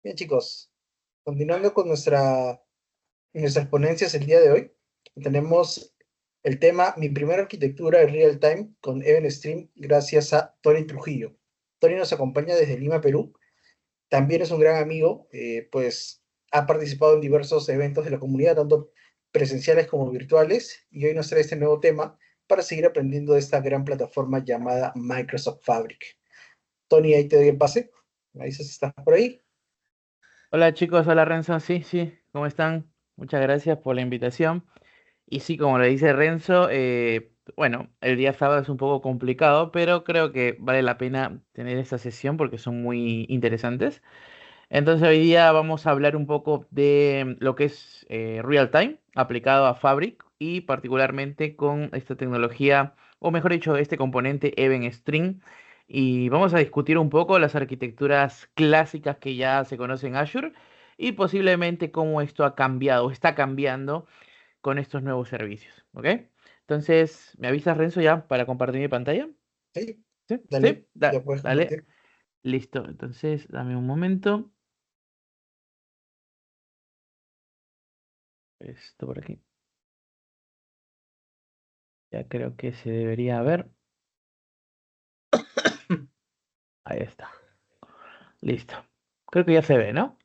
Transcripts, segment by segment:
Bien, chicos, continuando con nuestras ponencias el día de hoy, tenemos el tema Mi primera arquitectura en real time con Even Stream, gracias a Tony Trujillo. Tony nos acompaña desde Lima, Perú. También es un gran amigo, pues ha participado en diversos eventos de la comunidad, tanto presenciales como virtuales, y hoy nos trae este nuevo tema para seguir aprendiendo de esta gran plataforma llamada Microsoft Fabric. Tony, ahí te doy el pase. Me dices si estás por ahí. Hola chicos, hola Renzo, sí, sí, ¿cómo están? Muchas gracias por la invitación. Y sí, como le dice Renzo, bueno, el día sábado es un poco complicado, pero creo que vale la pena tener esta sesión porque son muy interesantes. Entonces hoy día vamos a hablar un poco de lo que es Real Time aplicado a Fabric y particularmente con esta tecnología, o mejor dicho, este componente Event String. Y vamos a discutir un poco las arquitecturas clásicas que ya se conocen en Azure y posiblemente cómo esto ha cambiado o está cambiando con estos nuevos servicios. ¿Ok? Entonces, ¿me avisas, Renzo, ya para compartir mi pantalla? Sí, ¿Sí? dale, ¿Sí? ya puedes Dale. compartir. Listo. Entonces, dame un momento. Esto por aquí. Ya creo que se debería ver. Ahí está. Listo. Creo que ya se ve, ¿no?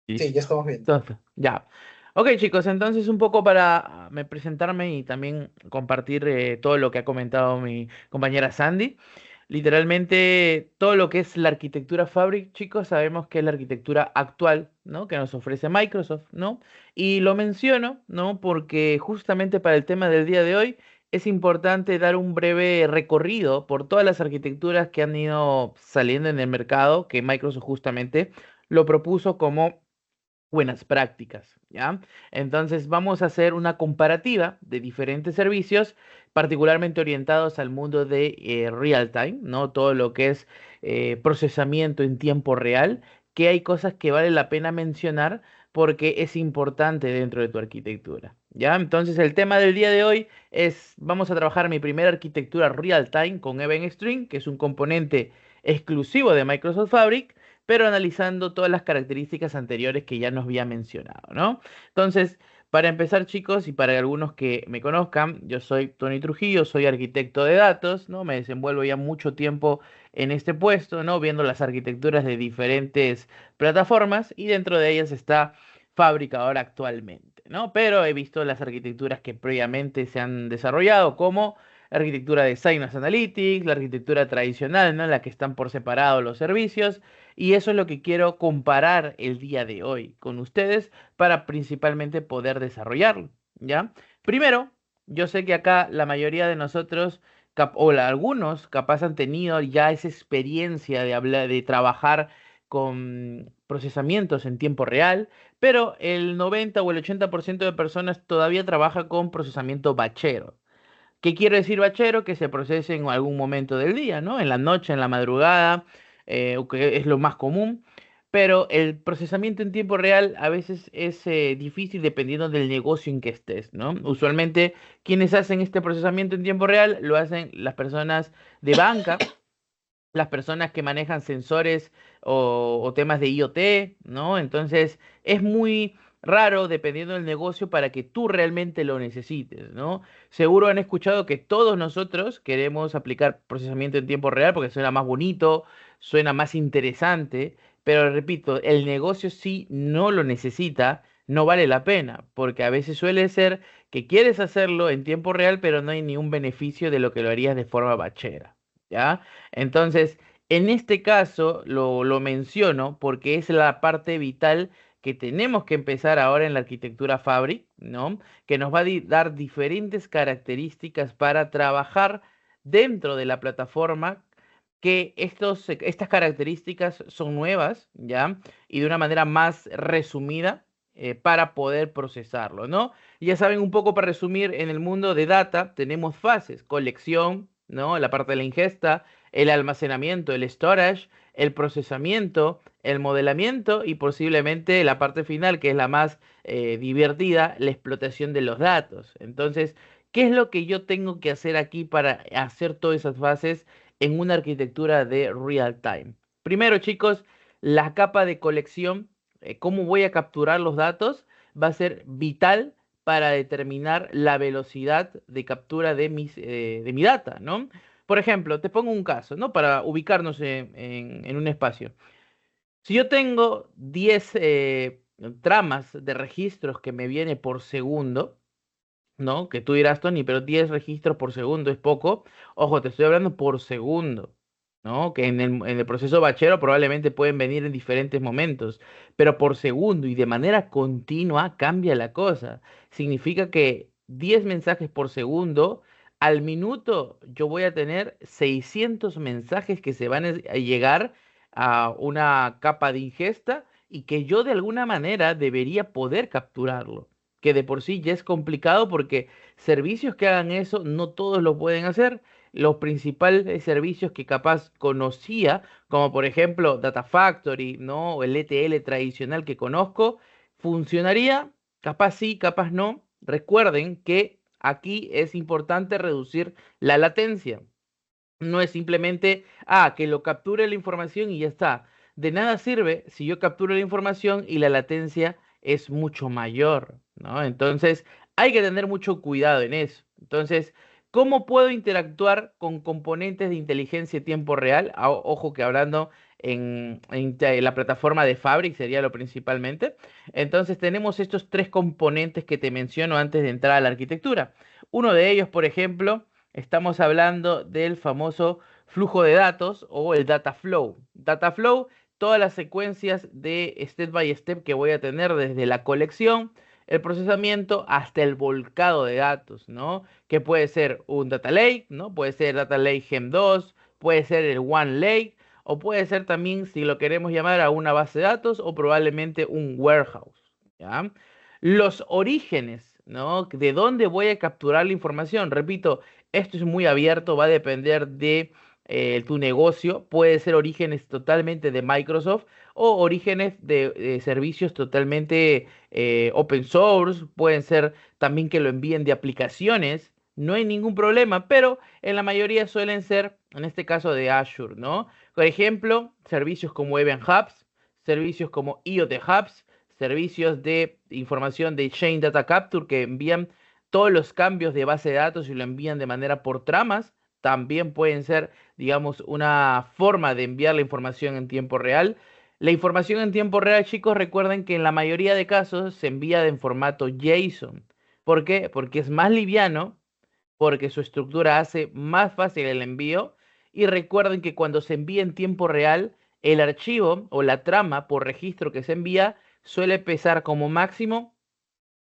Sí, ya Listo. estamos viendo. Entonces, ya. Ok, chicos, entonces un poco para presentarme y también compartir todo lo que ha comentado mi compañera Sandy. Literalmente, todo lo que es la arquitectura Fabric, chicos, sabemos que es la arquitectura actual, ¿no? Que nos ofrece Microsoft, ¿no? Y lo menciono, ¿no? Porque justamente para el tema del día de hoy es importante dar un breve recorrido por todas las arquitecturas que han ido saliendo en el mercado, que Microsoft justamente lo propuso como buenas prácticas, ¿ya? Entonces vamos a hacer una comparativa de diferentes servicios, particularmente orientados al mundo de real time, ¿no? Todo lo que es procesamiento en tiempo real, que hay cosas que vale la pena mencionar porque es importante dentro de tu arquitectura, ¿ya? Entonces el tema del día de hoy es, vamos a trabajar mi primera arquitectura real time con Event String, que es un componente exclusivo de Microsoft Fabric, pero analizando todas las características anteriores que ya nos había mencionado, ¿no? Entonces, para empezar, chicos, y para algunos que me conozcan, yo soy Tony Trujillo, soy arquitecto de datos, ¿no? Me desenvuelvo ya mucho tiempo en este puesto, ¿no? Viendo las arquitecturas de diferentes plataformas y dentro de ellas está Fábrica ahora actualmente, ¿no? Pero he visto las arquitecturas que previamente se han desarrollado como arquitectura de Synapse Analytics, la arquitectura tradicional, ¿no? En la que están por separado los servicios. Y eso es lo que quiero comparar el día de hoy con ustedes para principalmente poder desarrollarlo, ¿ya? Primero, yo sé que acá la mayoría de nosotros, algunos capaz han tenido ya esa experiencia de hablar, de trabajar con procesamientos en tiempo real, pero el 90 o el 80% de personas todavía trabaja con procesamiento batchero. ¿Qué quiere decir bachero? Que se procese en algún momento del día, ¿no? En la noche, en la madrugada, o que es lo más común. Pero el procesamiento en tiempo real a veces es difícil dependiendo del negocio en que estés, ¿no? Usualmente quienes hacen este procesamiento en tiempo real lo hacen las personas de banca, las personas que manejan sensores o temas de IoT, ¿no? Entonces es muy raro dependiendo del negocio para que tú realmente lo necesites, ¿no? Seguro han escuchado que todos nosotros queremos aplicar procesamiento en tiempo real porque suena más bonito, suena más interesante, pero repito, el negocio sí no lo necesita, no vale la pena, porque a veces suele ser que quieres hacerlo en tiempo real, pero no hay ni un beneficio de lo que lo harías de forma bachera, ¿ya? Entonces, en este caso lo menciono porque es la parte vital que tenemos que empezar ahora en la arquitectura Fabric, ¿no? Que nos va a dar diferentes características para trabajar dentro de la plataforma, que estas características son nuevas, ¿ya? Y de una manera más resumida para poder procesarlo, ¿no? Y ya saben, un poco para resumir, en el mundo de data tenemos fases: colección, ¿no? La parte de la ingesta, el almacenamiento, el storage, el procesamiento, el modelamiento y posiblemente la parte final, que es la más divertida, la explotación de los datos. Entonces, ¿qué es lo que yo tengo que hacer aquí para hacer todas esas fases en una arquitectura de real time? Primero, chicos, la capa de colección, cómo voy a capturar los datos, va a ser vital para determinar la velocidad de captura de mi data, ¿no? Por ejemplo, te pongo un caso, ¿no? Para ubicarnos en un espacio. Si yo tengo 10 tramas de registros que me viene por segundo, ¿no? Que tú dirás, Tony, pero 10 registros por segundo es poco. Ojo, te estoy hablando por segundo, ¿no? Que en el proceso bachero probablemente pueden venir en diferentes momentos, pero por segundo y de manera continua cambia la cosa. Significa que 10 mensajes por segundo, al minuto yo voy a tener 600 mensajes que se van a llegar a una capa de ingesta y que yo de alguna manera debería poder capturarlo, que de por sí ya es complicado porque servicios que hagan eso no todos lo pueden hacer. Los principales servicios que capaz conocía, como por ejemplo Data Factory, ¿no? O el ETL tradicional que conozco, funcionaría, capaz sí, capaz no. Recuerden que aquí es importante reducir la latencia. No es simplemente, que lo capture la información y ya está. De nada sirve si yo capturo la información y la latencia es mucho mayor, ¿no? Entonces, hay que tener mucho cuidado en eso. Entonces, ¿cómo puedo interactuar con componentes de inteligencia en tiempo real? Ojo que hablando en la plataforma de Fabric sería lo principalmente. Entonces, tenemos estos tres componentes que te menciono antes de entrar a la arquitectura. Uno de ellos, por ejemplo, estamos hablando del famoso flujo de datos o el data flow. Data flow, todas las secuencias de step by step que voy a tener desde la colección, el procesamiento hasta el volcado de datos, ¿no? Que puede ser un data lake, ¿no? Puede ser data lake Gem 2, puede ser el One Lake, o puede ser también, si lo queremos llamar, a una base de datos o probablemente un warehouse, ¿ya? Los orígenes, ¿no? ¿De dónde voy a capturar la información? Repito, esto es muy abierto, va a depender de tu negocio. Puede ser orígenes totalmente de Microsoft o orígenes de servicios totalmente open source. Pueden ser también que lo envíen de aplicaciones. No hay ningún problema, pero en la mayoría suelen ser, en este caso, de Azure, ¿no? Por ejemplo, servicios como Event Hubs, servicios como IoT Hubs, servicios de información de Chain Data Capture que envían todos los cambios de base de datos y lo envían de manera por tramas. También pueden ser, digamos, una forma de enviar la información en tiempo real. La información en tiempo real, chicos, recuerden que en la mayoría de casos se envía en formato JSON. ¿Por qué? Porque es más liviano, porque su estructura hace más fácil el envío. Y recuerden que cuando se envía en tiempo real, el archivo o la trama por registro que se envía suele pesar como máximo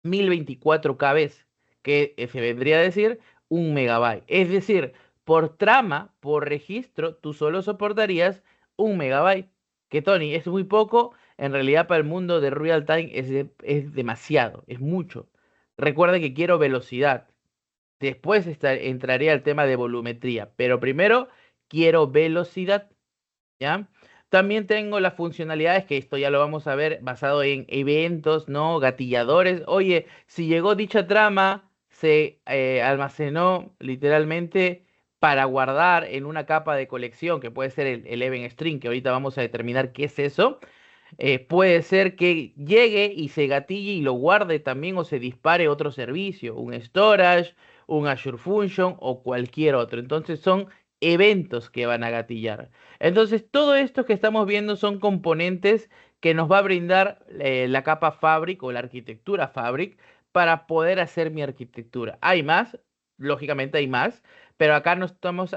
1024 kbs, que se vendría a decir 1 MB. Es decir, por trama, por registro, tú solo soportarías 1 MB. Que Tony, es muy poco, en realidad para el mundo de real time es demasiado, es mucho. Recuerda que quiero velocidad. Después entraré al tema de volumetría, pero primero quiero velocidad. ¿Ya? También tengo las funcionalidades, que esto ya lo vamos a ver, basado en eventos, ¿no? Gatilladores. Oye, si llegó dicha trama, se almacenó literalmente para guardar en una capa de colección, que puede ser el event string, que ahorita vamos a determinar qué es eso. Puede ser que llegue y se gatille y lo guarde también o se dispare otro servicio, un storage, un Azure Function o cualquier otro. Entonces son eventos que van a gatillar. Entonces todo esto que estamos viendo son componentes que nos va a brindar la capa Fabric o la arquitectura Fabric para poder hacer mi arquitectura. Hay más, lógicamente hay más, pero acá no estamos,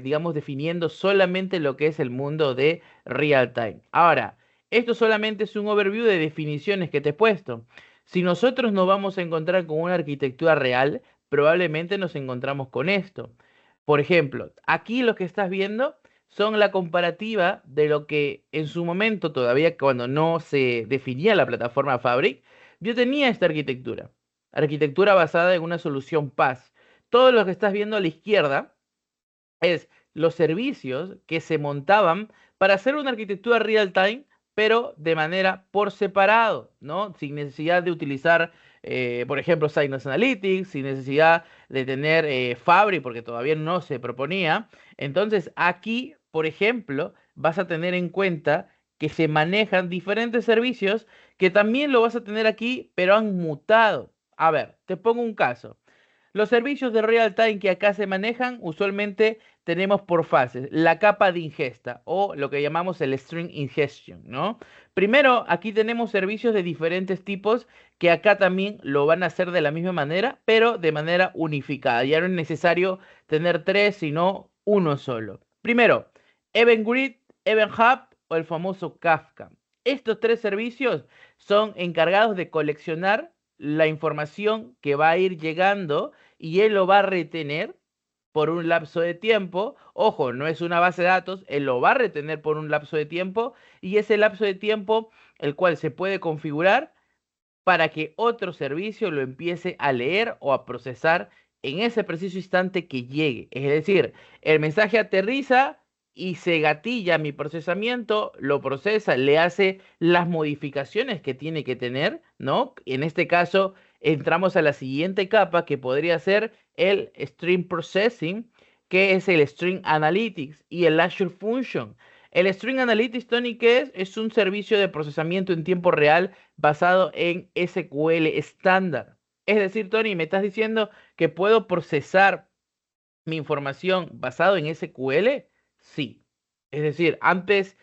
digamos, definiendo solamente lo que es el mundo de real time. Ahora, esto solamente es un overview de definiciones que te he puesto. Si nosotros nos vamos a encontrar con una arquitectura real, probablemente nos encontramos con esto. Por ejemplo, aquí lo que estás viendo son la comparativa de lo que en su momento, todavía cuando no se definía la plataforma Fabric, yo tenía esta arquitectura. Arquitectura basada en una solución PaaS. Todo lo que estás viendo a la izquierda es los servicios que se montaban para hacer una arquitectura real time, pero de manera por separado, ¿no? Sin necesidad de utilizar, por ejemplo, Synapse Analytics, sin necesidad de tener Fabric, porque todavía no se proponía. Entonces, aquí, por ejemplo, vas a tener en cuenta que se manejan diferentes servicios que también lo vas a tener aquí, pero han mutado. A ver, te pongo un caso. Los servicios de real time que acá se manejan, usualmente tenemos por fases la capa de ingesta o lo que llamamos el string ingestion, ¿no? Primero, aquí tenemos servicios de diferentes tipos que acá también lo van a hacer de la misma manera, pero de manera unificada. Ya no es necesario tener tres, sino uno solo. Primero, Event Grid, Event Hub o el famoso Kafka. Estos tres servicios son encargados de coleccionar la información que va a ir llegando y él lo va a retener por un lapso de tiempo. Ojo, no es una base de datos, él lo va a retener por un lapso de tiempo y ese lapso de tiempo el cual se puede configurar para que otro servicio lo empiece a leer o a procesar en ese preciso instante que llegue. Es decir, el mensaje aterriza y se gatilla mi procesamiento, lo procesa, le hace las modificaciones que tiene que tener, ¿no? En este caso, entramos a la siguiente capa que podría ser el Stream Processing, que es el String Analytics y el Azure Function. El String Analytics, Tony, ¿qué es? Es un servicio de procesamiento en tiempo real basado en SQL estándar. Es decir, Tony, me estás diciendo que puedo procesar mi información basado en SQL. Sí. Es decir, antes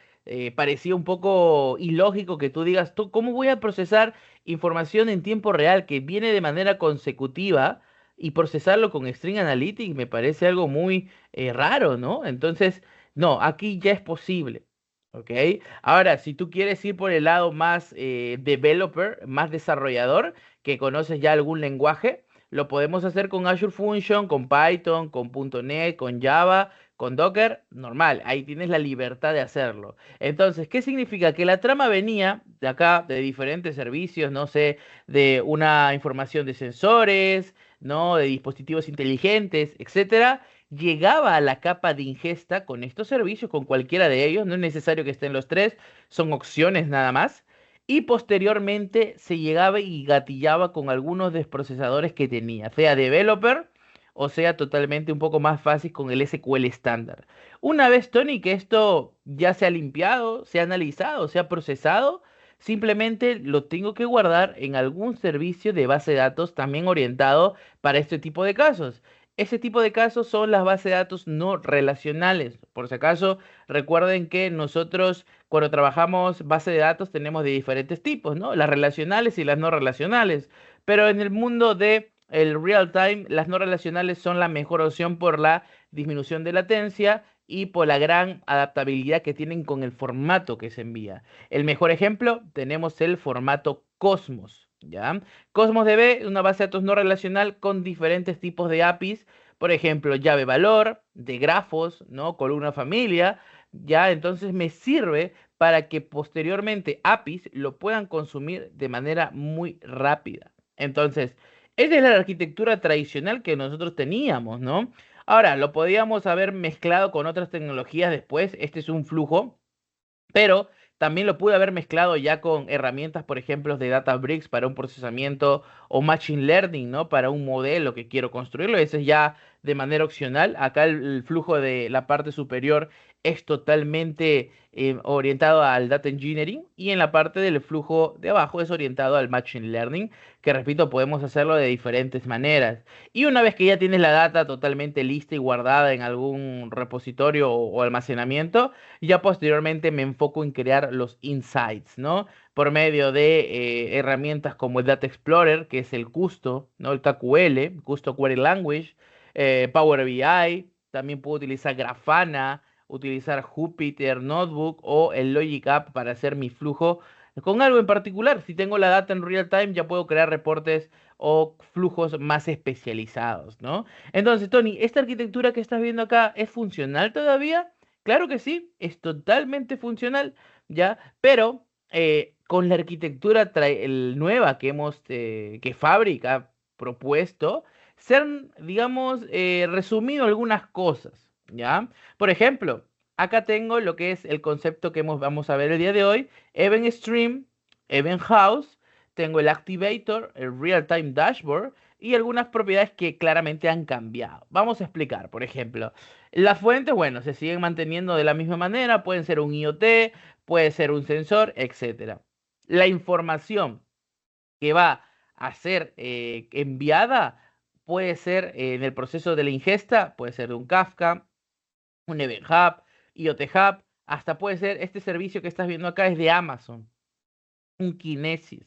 parecía un poco ilógico que tú digas, ¿cómo voy a procesar información en tiempo real que viene de manera consecutiva y procesarlo con String Analytics? Me parece algo muy raro, ¿no? Entonces, no, aquí ya es posible. ¿Ok? Ahora, si tú quieres ir por el lado más developer, más desarrollador, que conoces ya algún lenguaje, lo podemos hacer con Azure Function, con Python, con .NET, con Java, con Docker, normal, ahí tienes la libertad de hacerlo. Entonces, ¿qué significa? Que la trama venía de acá, de diferentes servicios, no sé, de una información de sensores, ¿no? De dispositivos inteligentes, etcétera. Llegaba a la capa de ingesta con estos servicios, con cualquiera de ellos, no es necesario que estén los tres, son opciones nada más y posteriormente se llegaba y gatillaba con algunos desprocesadores que tenía, sea developer o sea totalmente un poco más fácil con el SQL estándar. Una vez, Tony, que esto ya se ha limpiado, se ha analizado, se ha procesado, simplemente lo tengo que guardar en algún servicio de base de datos también orientado para este tipo de casos. Ese tipo de casos son las bases de datos no relacionales. Por si acaso, recuerden que nosotros cuando trabajamos base de datos tenemos de diferentes tipos, ¿no? Las relacionales y las no relacionales. Pero en el mundo de el real time, las no relacionales son la mejor opción por la disminución de latencia y por la gran adaptabilidad que tienen con el formato que se envía. El mejor ejemplo, tenemos el formato Cosmos, ¿ya? Cosmos DB es una base de datos no relacional con diferentes tipos de APIs, por ejemplo, llave valor, de grafos, ¿no? Columna familia, ¿ya? Entonces me sirve para que posteriormente APIs lo puedan consumir de manera muy rápida. Entonces, esa es la arquitectura tradicional que nosotros teníamos, ¿no? Ahora, lo podíamos haber mezclado con otras tecnologías después. Este es un flujo pero también lo pude haber mezclado ya con herramientas, por ejemplo, de Databricks para un procesamiento o Machine Learning, ¿no? Para un modelo que quiero construirlo. Ese es ya de manera opcional. Acá el flujo de la parte superior es totalmente orientado al Data Engineering y en la parte del flujo de abajo es orientado al Machine Learning, que repito, podemos hacerlo de diferentes maneras. Y una vez que ya tienes la data totalmente lista y guardada en algún repositorio o almacenamiento, ya posteriormente me enfoco en crear los insights, ¿no? Por medio de herramientas como el Data Explorer, que es el Custo, ¿no? El KQL, Custo Query Language, Power BI, también puedo utilizar Grafana, utilizar Jupyter Notebook o el Logic App para hacer mi flujo con algo en particular. Si tengo la data en real time, ya puedo crear reportes o flujos más especializados, ¿no? Entonces, Tony, ¿esta arquitectura que estás viendo acá es funcional todavía? Claro que sí, es totalmente funcional, ¿ya? Pero con la arquitectura nueva que que Fabric ha propuesto, se han, digamos, resumido algunas cosas, ¿ya? Por ejemplo, acá tengo lo que es el concepto que vamos a ver el día de hoy, Event Stream, Event House, tengo el Activator, el Real Time Dashboard y algunas propiedades que claramente han cambiado. Vamos a explicar, por ejemplo, las fuentes, bueno, se siguen manteniendo de la misma manera, pueden ser un IoT, puede ser un sensor, etcétera. La información que va a ser enviada puede ser en el proceso de la ingesta, puede ser de un Kafka, un Event Hub, IoT Hub, hasta puede ser este servicio que estás viendo acá es de Amazon, un Kinesis.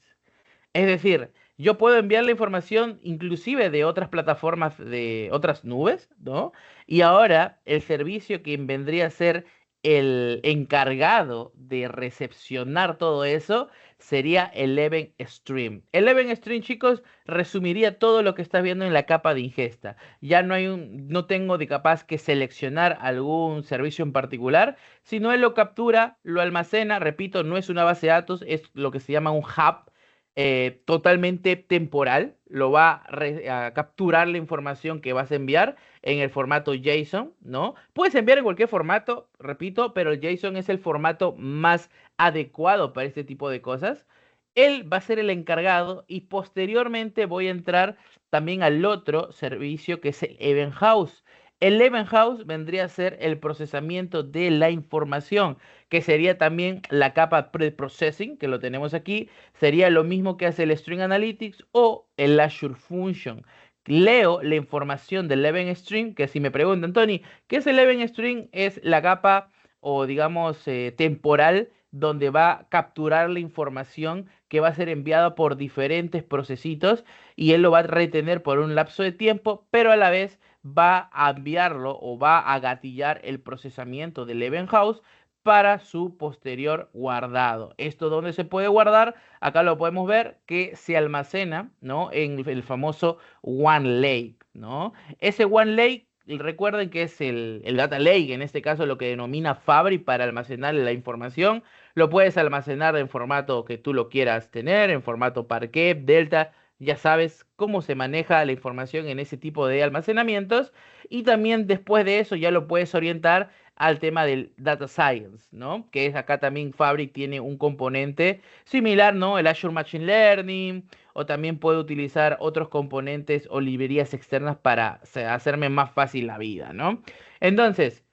Es decir, yo puedo enviar la información inclusive de otras plataformas, de otras nubes, ¿no? Y ahora el servicio que vendría a ser el encargado de recepcionar todo eso sería Eleven Stream. Eleven Stream, chicos, resumiría todo lo que estás viendo en la capa de ingesta. Ya no tengo de capaz que seleccionar algún servicio en particular, sino él lo captura, lo almacena, repito, no es una base de datos, es lo que se llama un hub totalmente temporal, lo va a capturar la información que vas a enviar en el formato JSON, ¿no? Puedes enviar en cualquier formato, repito, pero el JSON es el formato más adecuado para este tipo de cosas. Él va a ser el encargado y posteriormente voy a entrar también al otro servicio que es el Event House. El Event House vendría a ser el procesamiento de la información, que sería también la capa pre-processing, que lo tenemos aquí, sería lo mismo que hace el String Analytics o el Azure Function. Leo la información del Event Stream, que si me preguntan, Tony, ¿qué es el Event Stream? Es la capa o digamos temporal donde va a capturar la información que va a ser enviada por diferentes procesitos y él lo va a retener por un lapso de tiempo, pero a la vez va a enviarlo o va a gatillar el procesamiento del Event House para su posterior guardado. ¿Esto dónde se puede guardar? Acá lo podemos ver que se almacena, ¿no? En el famoso One Lake, ¿no? Ese One Lake, recuerden que es el Data Lake, en este caso lo que denomina Fabric para almacenar la información. Lo puedes almacenar en formato que tú lo quieras tener, en formato Parquet, Delta. Ya sabes cómo se maneja la información en ese tipo de almacenamientos. Y también después de eso ya lo puedes orientar al tema del data science, ¿no? Que es acá también Fabric tiene un componente similar, ¿no? El Azure Machine Learning, o también puede utilizar otros componentes o librerías externas para hacerme más fácil la vida, ¿no? Entonces,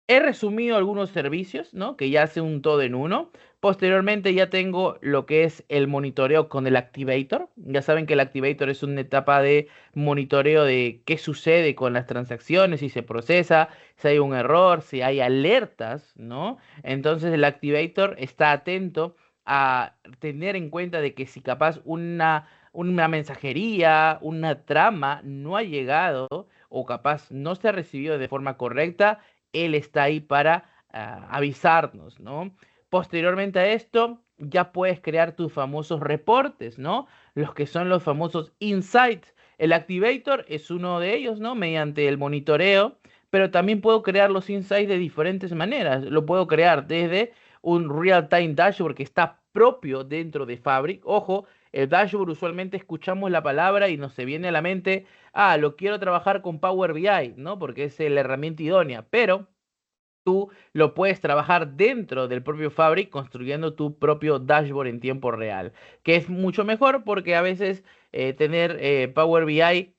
he resumido algunos servicios, ¿no? Que ya hace un todo en uno. Posteriormente ya tengo lo que es el monitoreo con el Activator. Ya saben que el Activator es una etapa de monitoreo de qué sucede con las transacciones, si se procesa, si hay un error, si hay alertas, ¿no? Entonces el Activator está atento a tener en cuenta de que si capaz una mensajería, una trama no ha llegado o capaz no se ha recibido de forma correcta, él está ahí para avisarnos, ¿no? Posteriormente a esto, ya puedes crear tus famosos reportes, ¿no? Los que son los famosos insights. El Activator es uno de ellos, ¿no? Mediante el monitoreo, pero también puedo crear los insights de diferentes maneras. Lo puedo crear desde un real-time dashboard que está propio dentro de Fabric. Ojo, el dashboard usualmente escuchamos la palabra y nos se viene a la mente, lo quiero trabajar con Power BI, ¿no? Porque es la herramienta idónea, pero tú lo puedes trabajar dentro del propio Fabric construyendo tu propio dashboard en tiempo real, que es mucho mejor porque a veces tener Power BI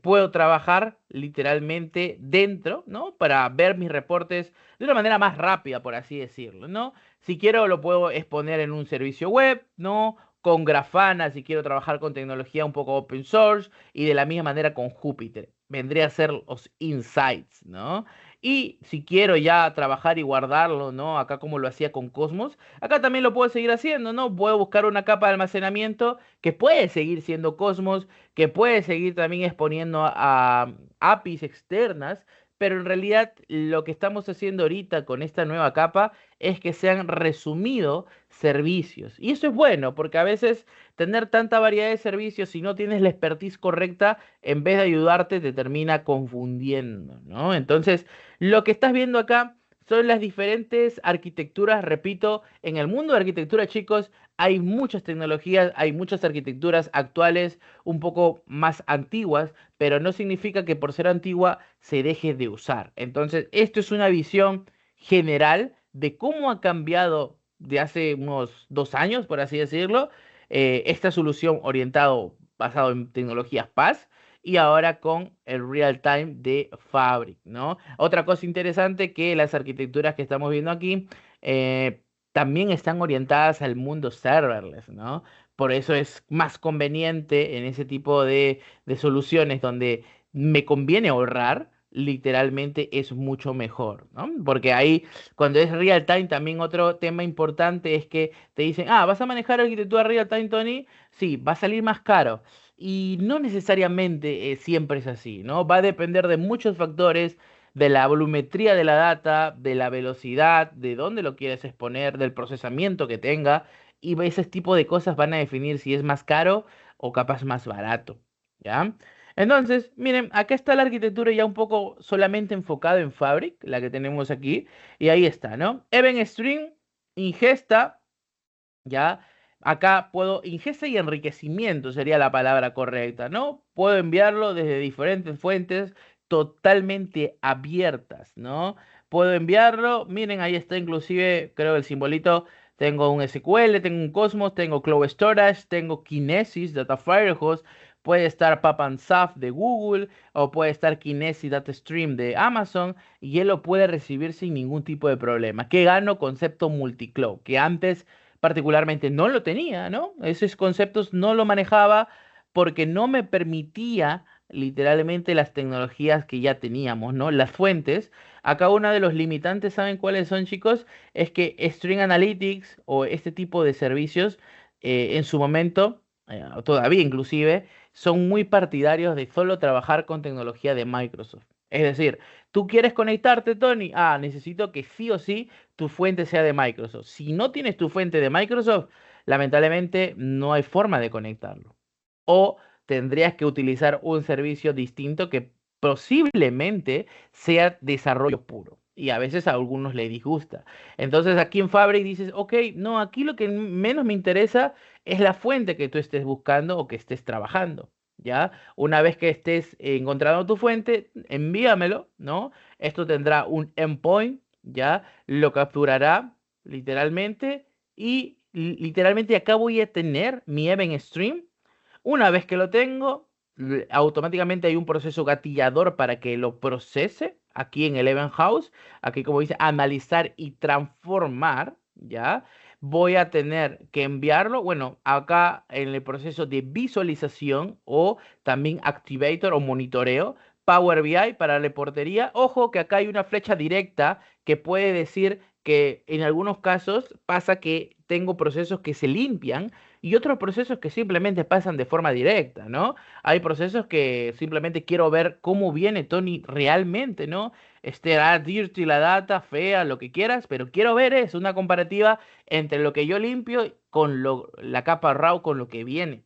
puedo trabajar literalmente dentro, ¿no? Para ver mis reportes de una manera más rápida, por así decirlo, ¿no? Si quiero lo puedo exponer en un servicio web, ¿no? Con Grafana, si quiero trabajar con tecnología un poco open source y de la misma manera con Jupyter. Vendría a ser los insights, ¿no? Y si quiero ya trabajar y guardarlo, ¿no? Acá como lo hacía con Cosmos, acá también lo puedo seguir haciendo, ¿no? Puedo buscar una capa de almacenamiento que puede seguir siendo Cosmos, que puede seguir también exponiendo a APIs externas, pero en realidad lo que estamos haciendo ahorita con esta nueva capa es que se han resumido servicios. Y eso es bueno, porque a veces tener tanta variedad de servicios, si no tienes la expertise correcta, en vez de ayudarte, te termina confundiendo, ¿no? Entonces, lo que estás viendo acá son las diferentes arquitecturas, repito, en el mundo de arquitectura, chicos, hay muchas tecnologías, hay muchas arquitecturas actuales, un poco más antiguas, pero no significa que por ser antigua se deje de usar. Entonces, esto es una visión general de cómo ha cambiado de hace unos 2 años, por así decirlo, esta solución orientado basado en tecnologías PaaS, y ahora con el real time de Fabric, ¿no? Otra cosa interesante que las arquitecturas que estamos viendo aquí también están orientadas al mundo serverless, ¿no? Por eso es más conveniente en ese tipo de soluciones donde me conviene ahorrar, literalmente es mucho mejor, ¿no? Porque ahí, cuando es real time, también otro tema importante es que te dicen, ah, ¿vas a manejar arquitectura real time, Tony? Sí, va a salir más caro. Y no necesariamente siempre es así, ¿no? Va a depender de muchos factores, de la volumetría de la data, de la velocidad, de dónde lo quieres exponer, del procesamiento que tenga, y ese tipo de cosas van a definir si es más caro o capaz más barato, ¿ya? Entonces, miren, acá está la arquitectura ya un poco solamente enfocada en Fabric, la que tenemos aquí, y ahí está, ¿no? Event Stream, ingesta, ¿ya? Acá puedo, ingesta y enriquecimiento sería la palabra correcta, ¿no? Puedo enviarlo desde diferentes fuentes totalmente abiertas, ¿no? Puedo enviarlo, miren, ahí está inclusive, creo el simbolito, tengo un SQL, tengo un Cosmos, tengo Cloud Storage, tengo Kinesis, Data Firehose, puede estar Pap and Saf de Google, o puede estar Kinesis Data Stream de Amazon, y él lo puede recibir sin ningún tipo de problema. ¿Qué gano? Concepto multicloud, que antes particularmente no lo tenía, ¿no? Esos conceptos no lo manejaba porque no me permitía literalmente las tecnologías que ya teníamos, ¿no? Las fuentes. Acá uno de los limitantes, ¿saben cuáles son, chicos? Es que String Analytics o este tipo de servicios en su momento, todavía inclusive, son muy partidarios de solo trabajar con tecnología de Microsoft. Es decir, tú quieres conectarte, Tony. Ah, necesito que sí o sí tu fuente sea de Microsoft. Si no tienes tu fuente de Microsoft, lamentablemente no hay forma de conectarlo. O tendrías que utilizar un servicio distinto que posiblemente sea desarrollo puro. Y a veces a algunos les disgusta. Entonces aquí en Fabric dices, ok, no, aquí lo que menos me interesa es la fuente que tú estés buscando o que estés trabajando. ¿Ya? Una vez que estés encontrando tu fuente, envíamelo, ¿no? Esto tendrá un endpoint, ¿ya? Lo capturará literalmente y literalmente acá voy a tener mi event stream. Una vez que lo tengo, automáticamente hay un proceso gatillador para que lo procese aquí en el event house. Aquí como dice, analizar y transformar, ¿ya? Voy a tener que enviarlo, bueno, acá en el proceso de visualización o también activator o monitoreo. Power BI para reportería. Ojo que acá hay una flecha directa que puede decir que en algunos casos pasa que tengo procesos que se limpian y otros procesos que simplemente pasan de forma directa, ¿no? Hay procesos que simplemente quiero ver cómo viene Tony realmente, ¿no? Dirty la data, fea, lo que quieras, pero quiero ver es una comparativa entre lo que yo limpio con la capa RAW con lo que viene.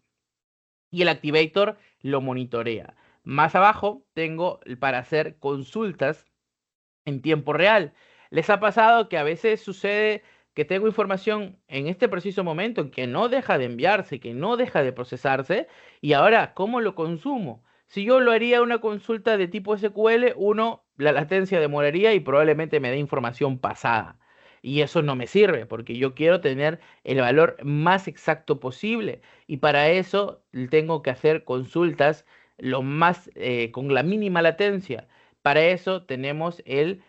Y el Activator lo monitorea. Más abajo tengo para hacer consultas en tiempo real. ¿Les ha pasado que a veces sucede que tengo información en este preciso momento que no deja de enviarse, que no deja de procesarse? Y ahora, ¿cómo lo consumo? Si yo lo haría una consulta de tipo SQL, uno, la latencia demoraría y probablemente me dé información pasada. Y eso no me sirve porque yo quiero tener el valor más exacto posible. Y para eso tengo que hacer consultas lo más con la mínima latencia. Para eso tenemos el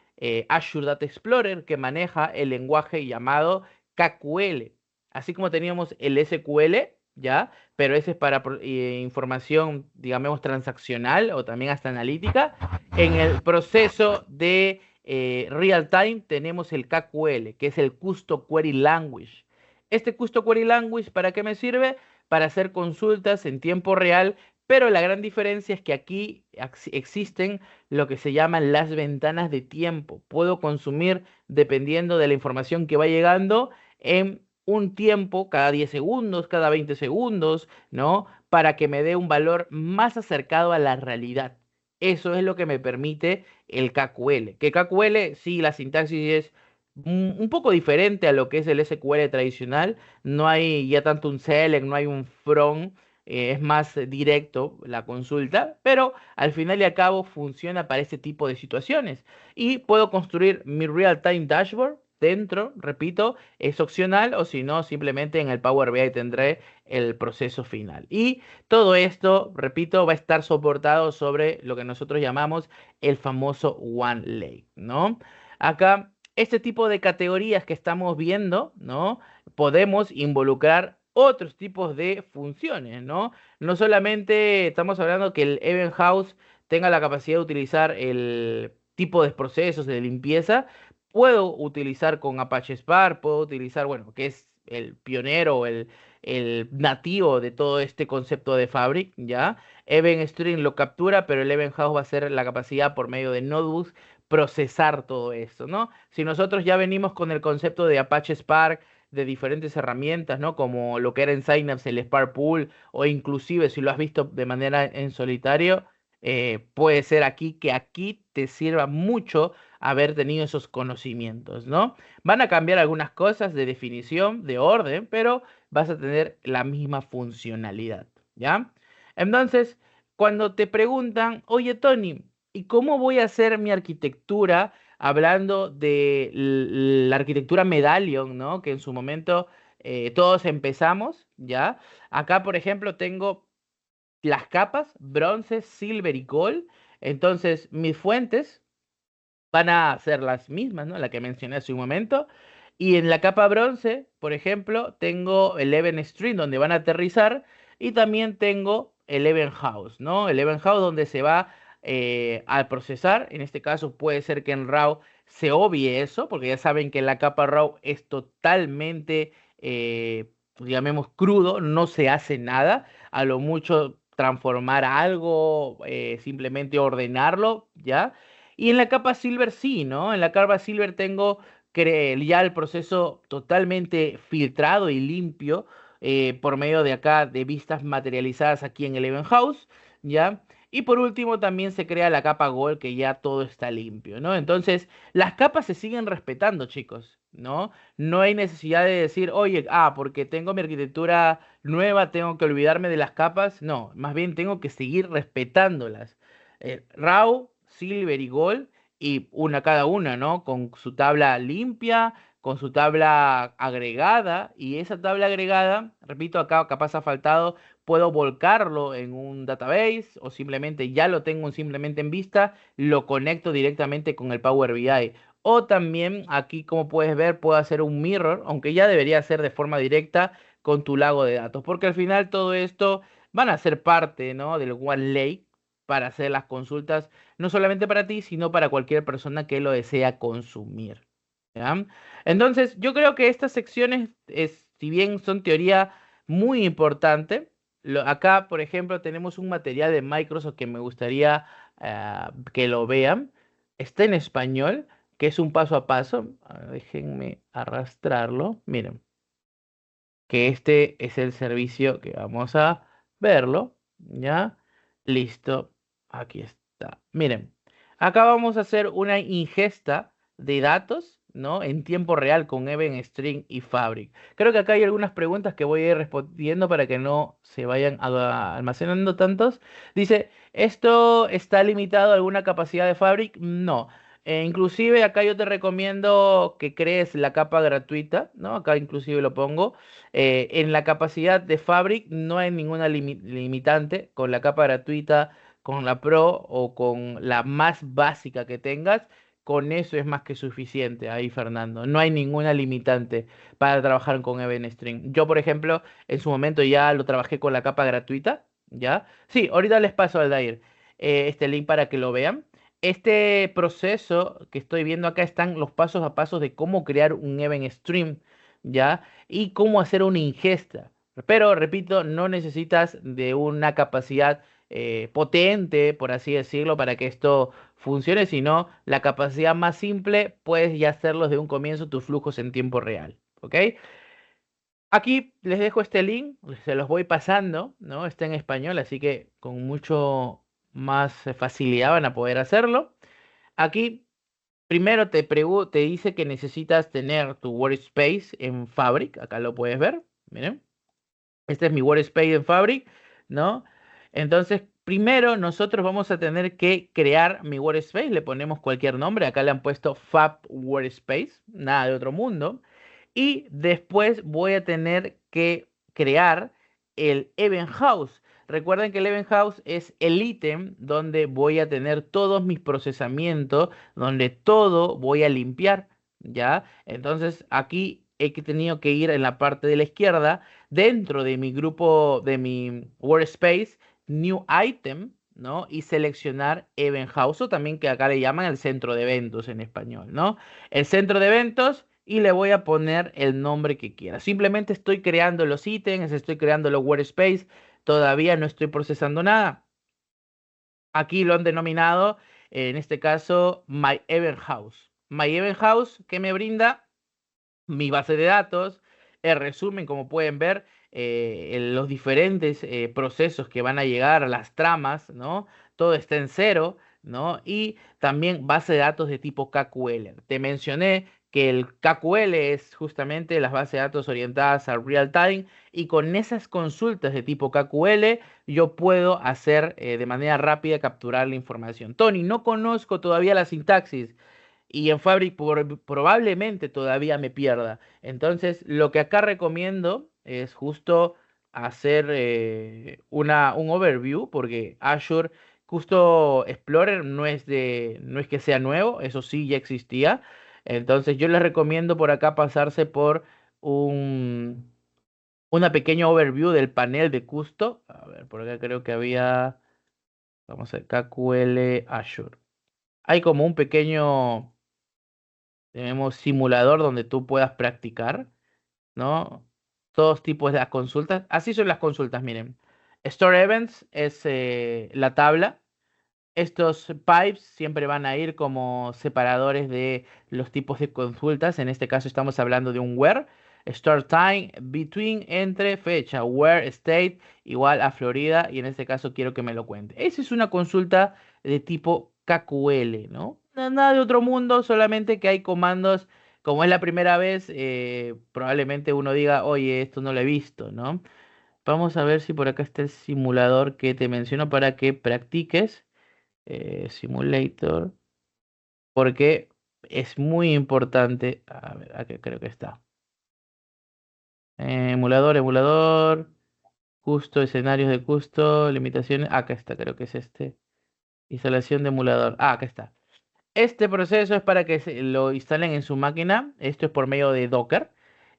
Azure Data Explorer que maneja el lenguaje llamado KQL. Así como teníamos el SQL, ¿ya? Pero ese es para información, digamos, transaccional o también hasta analítica. En el proceso de real time tenemos el KQL, que es el Custom Query Language. Este Custom Query Language, ¿para qué me sirve? Para hacer consultas en tiempo real, pero la gran diferencia es que aquí existen lo que se llaman las ventanas de tiempo. Puedo consumir, dependiendo de la información que va llegando, en un tiempo, cada 10 segundos, cada 20 segundos, ¿no? Para que me dé un valor más acercado a la realidad. Eso es lo que me permite el KQL. Que KQL, sí, la sintaxis es un poco diferente a lo que es el SQL tradicional. No hay ya tanto un select, no hay un from, es más directo la consulta, pero al final y al cabo funciona para este tipo de situaciones. Y puedo construir mi real-time dashboard, dentro, repito, es opcional, o si no, simplemente en el Power BI tendré el proceso final. Y todo esto, repito, va a estar soportado sobre lo que nosotros llamamos el famoso One Lake, ¿no? Acá, este tipo de categorías que estamos viendo, ¿no? Podemos involucrar otros tipos de funciones, ¿no? No solamente estamos hablando que el Event House tenga la capacidad de utilizar el tipo de procesos de limpieza, puedo utilizar con Apache Spark, puedo utilizar, bueno, que es el pionero, el nativo de todo este concepto de Fabric, ¿ya? Event Stream lo captura, pero el Event House va a ser la capacidad por medio de notebooks procesar todo esto, ¿no? Si nosotros ya venimos con el concepto de Apache Spark, de diferentes herramientas, ¿no? Como lo que era en Synapse el Spark Pool, o inclusive si lo has visto de manera en solitario, puede ser aquí que aquí te sirva mucho haber tenido esos conocimientos, ¿no? Van a cambiar algunas cosas de definición, de orden, pero vas a tener la misma funcionalidad, ¿ya? Entonces, cuando te preguntan, oye Tony, ¿y cómo voy a hacer mi arquitectura? Hablando de la arquitectura Medallion, ¿no? Que en su momento todos empezamos, ¿ya? Acá, por ejemplo, tengo las capas, bronce, silver y gold. Entonces, mis fuentes van a ser las mismas, ¿no? La que mencioné hace un momento. Y en la capa bronce, por ejemplo, tengo el Event Stream donde van a aterrizar y también tengo el Event House, ¿no? El Event House donde se va a procesar. En este caso puede ser que en RAW se obvie eso, porque ya saben que la capa RAW es totalmente, pues, llamemos crudo, no se hace nada. A lo mucho transformar algo, simplemente ordenarlo, ¿ya? Y en la capa Silver sí, ¿no? En la capa Silver tengo ya el proceso totalmente filtrado y limpio por medio de acá de vistas materializadas aquí en el Event House, ¿ya? Y por último también se crea la capa Gold que ya todo está limpio, ¿no? Entonces las capas se siguen respetando, chicos, ¿no? No hay necesidad de decir, oye, porque tengo mi arquitectura nueva, tengo que olvidarme de las capas. No, más bien tengo que seguir respetándolas. RAW, Silver y Gold, y una cada una, ¿no? Con su tabla limpia, con su tabla agregada, y esa tabla agregada, repito, acá capaz ha faltado, puedo volcarlo en un database o simplemente ya lo tengo simplemente en vista, lo conecto directamente con el Power BI. O también aquí, como puedes ver, puedo hacer un mirror, aunque ya debería ser de forma directa con tu lago de datos, porque al final todo esto van a ser parte, ¿no? Del One Lake para hacer las consultas, no solamente para ti, sino para cualquier persona que lo desea consumir. ¿Ya? Entonces, yo creo que estas secciones, si bien son teoría muy importante, acá, por ejemplo, tenemos un material de Microsoft que me gustaría que lo vean. Está en español, que es un paso a paso. Déjenme arrastrarlo. Miren, que este es el servicio que vamos a verlo, ¿ya? Listo, aquí está. Miren, acá vamos a hacer una ingesta de datos, ¿no? En tiempo real con Event String y Fabric. Creo que acá hay algunas preguntas que voy a ir respondiendo para que no se vayan almacenando tantos. Dice, ¿esto está limitado a alguna capacidad de Fabric? No. Inclusive acá yo te recomiendo que crees la capa gratuita, ¿no? Acá inclusive lo pongo. En la capacidad de Fabric no hay ninguna limitante con la capa gratuita, con la Pro o con la más básica que tengas. Con eso es más que suficiente ahí, Fernando. No hay ninguna limitante para trabajar con EventStream. Yo, por ejemplo, en su momento ya lo trabajé con la capa gratuita, ¿ya? Sí, ahorita les paso al Dair este link para que lo vean. Este proceso que estoy viendo acá están los pasos a pasos de cómo crear un event stream, ¿ya? Y cómo hacer una ingesta. Pero, repito, no necesitas de una capacidad potente, por así decirlo, para que esto funcione, sino la capacidad más simple, puedes ya hacerlo desde un comienzo tus flujos en tiempo real, ¿ok? Aquí les dejo este link, se los voy pasando, ¿no? Está en español, así que con mucho más facilidad van a poder hacerlo. Aquí primero te dice que necesitas tener tu workspace en Fabric. Acá lo puedes ver. Miren. Este es mi workspace en Fabric, ¿no? Entonces, Primero, nosotros vamos a tener que crear mi workspace, le ponemos cualquier nombre, acá le han puesto Fab Workspace, nada de otro mundo. Y después voy a tener que crear el Event House. Recuerden que el Event House es el ítem donde voy a tener todos mis procesamientos, donde todo voy a limpiar, ¿ya? Entonces aquí he tenido que ir en la parte de la izquierda, dentro de mi grupo, de mi workspace, New Item, ¿no? Y seleccionar Event House, o también que acá le llaman el centro de eventos en español, ¿no? El centro de eventos y le voy a poner el nombre que quiera. Simplemente estoy creando los ítems, estoy creando los workspace, todavía no estoy procesando nada. Aquí lo han denominado, en este caso, My Event House. My Event House, que me brinda mi base de datos, el resumen, como pueden ver, los diferentes procesos que van a llegar, a las tramas, ¿no? Todo está en cero, ¿no? Y también base de datos de tipo KQL. Te mencioné que el KQL es justamente las bases de datos orientadas al real time y con esas consultas de tipo KQL yo puedo hacer de manera rápida capturar la información. Tony, no conozco todavía la sintaxis y en Fabric probablemente todavía me pierda. Entonces, lo que acá recomiendo es justo hacer un overview, porque Azure Justo Explorer no es que sea nuevo, eso sí ya existía. Entonces, yo les recomiendo por acá pasarse por un, una pequeña overview del panel de Custo. A ver, por acá creo que había, vamos a ver, KQL Azure. Hay como un pequeño tenemos simulador donde tú puedas practicar, ¿no? Todos tipos de las consultas. Así son las consultas, miren. Store Events es la tabla. Estos pipes siempre van a ir como separadores de los tipos de consultas. En este caso estamos hablando de un where. Start time, between, entre, fecha. Where, state, igual a Florida. Y en este caso quiero que me lo cuente. Esa es una consulta de tipo KQL, ¿no? Nada de otro mundo, solamente que hay comandos. Como es la primera vez, probablemente uno diga, oye, esto no lo he visto, ¿no? Vamos a ver si por acá está el simulador que te menciono para que practiques simulator, porque es muy importante. A ver, aquí creo que está. Emulador, custo, escenarios de custo, limitaciones. Acá está, creo que es este. Instalación de emulador. Ah, acá está. Este proceso es para que lo instalen en su máquina. Esto es por medio de Docker.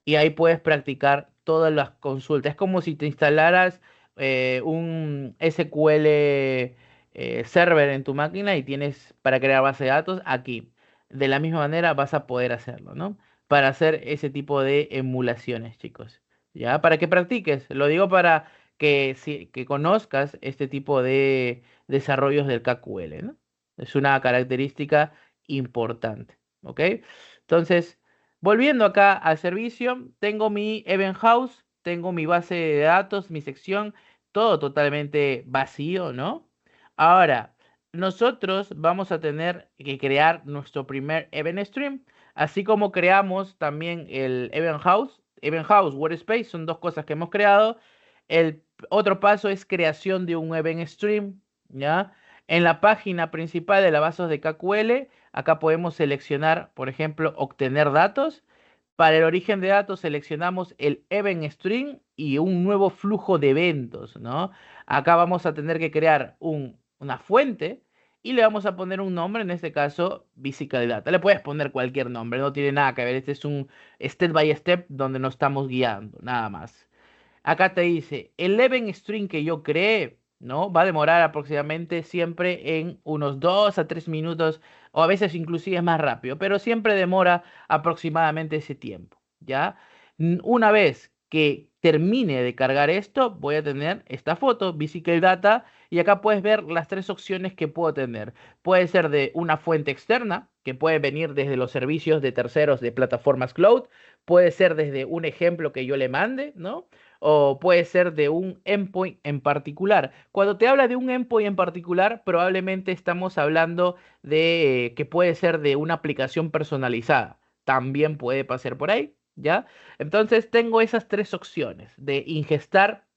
Y ahí puedes practicar todas las consultas. Es como si te instalaras un SQL server en tu máquina y tienes para crear base de datos aquí. De la misma manera vas a poder hacerlo, ¿no? Para hacer ese tipo de emulaciones, chicos. ¿Ya? Para que practiques. Lo digo para que conozcas este tipo de desarrollos del KQL, ¿no? Es una característica importante, ¿ok? Entonces, volviendo acá al servicio, tengo mi Event House, tengo mi base de datos, mi sección, todo totalmente vacío, ¿no? Ahora, nosotros vamos a tener que crear nuestro primer Event Stream, así como creamos también el Event House. Event House, Workspace, son dos cosas que hemos creado. El otro paso es creación de un Event Stream, ¿ya? En la página principal de la base de KQL, acá podemos seleccionar, por ejemplo, obtener datos. Para el origen de datos seleccionamos el event string y un nuevo flujo de eventos, ¿no? Acá vamos a tener que crear una fuente y le vamos a poner un nombre, en este caso, Physical Data. Le puedes poner cualquier nombre, no tiene nada que ver. Este es un step by step donde nos estamos guiando, nada más. Acá te dice, el event string que yo creé, ¿no? Va a demorar aproximadamente siempre en unos 2 a 3 minutos, o a veces inclusive es más rápido, pero siempre demora aproximadamente ese tiempo, ¿ya? Una vez que termine de cargar esto, voy a tener esta foto, Physical Data, y acá puedes ver las tres opciones que puedo tener. Puede ser de una fuente externa, que puede venir desde los servicios de terceros de plataformas cloud, puede ser desde un ejemplo que yo le mande, ¿no? O puede ser de un endpoint en particular. Cuando te habla de un endpoint en particular, probablemente estamos hablando de que puede ser de una aplicación personalizada. También puede pasar por ahí, ¿ya? Entonces tengo esas tres opciones de ingestar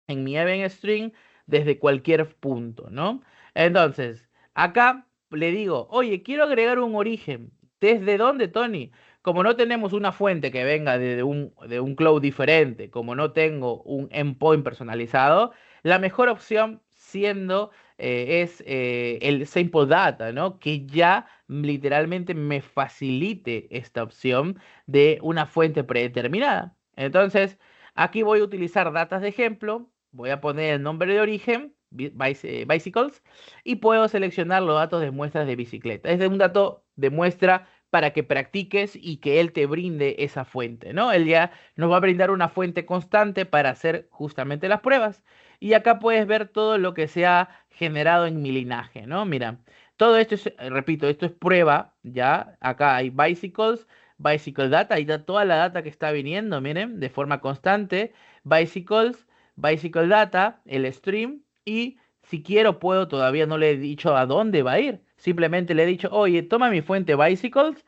en mi event string, desde cualquier punto, ¿no? Entonces, acá le digo, oye, quiero agregar un origen. ¿Desde dónde, Tony? Como no tenemos una fuente que venga de un cloud diferente, como no tengo un endpoint personalizado, la mejor opción siendo es el Sample Data, ¿no? Que ya literalmente me facilite esta opción de una fuente predeterminada. Entonces, aquí voy a utilizar datas de ejemplo, voy a poner el nombre de origen, bicycles, y puedo seleccionar los datos de muestras de bicicleta. Es de un dato de muestra para que practiques y que él te brinde esa fuente, ¿no? Él ya nos va a brindar una fuente constante para hacer justamente las pruebas. Y acá puedes ver todo lo que se ha generado en mi linaje, ¿no? Mira, todo esto es, repito, esto es prueba, ¿ya? Acá hay bicycles, bicycle data, ahí está toda la data que está viniendo, miren, de forma constante, bicycles, bicycle data, el stream, y si quiero puedo, todavía no le he dicho a dónde va a ir, simplemente le he dicho, oye, toma mi fuente bicycles,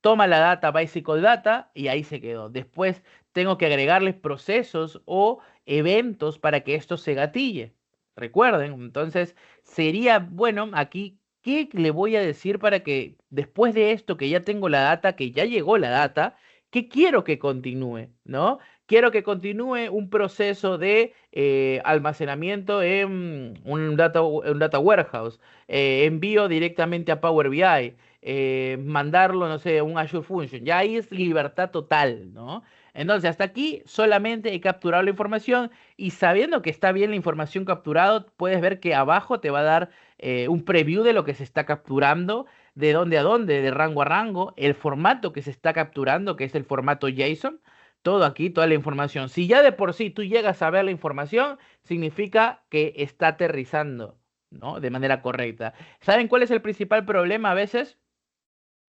toma la data bicycle data y ahí se quedó. Después tengo que agregarles procesos o eventos para que esto se gatille. Recuerden, entonces sería bueno aquí, ¿qué le voy a decir para que después de esto que ya tengo la data, que ya llegó la data, qué quiero que continúe, ¿no? Quiero que continúe un proceso de almacenamiento en un data warehouse, envío directamente a Power BI, mandarlo, no sé, un Azure Function. Ya ahí es libertad total, ¿no? Entonces, hasta aquí solamente he capturado la información y sabiendo que está bien la información capturada, puedes ver que abajo te va a dar un preview de lo que se está capturando, de dónde a dónde, de rango a rango, el formato que se está capturando, que es el formato JSON. Todo aquí, toda la información. Si ya de por sí tú llegas a ver la información, significa que está aterrizando, ¿no? De manera correcta. ¿Saben cuál es el principal problema a veces?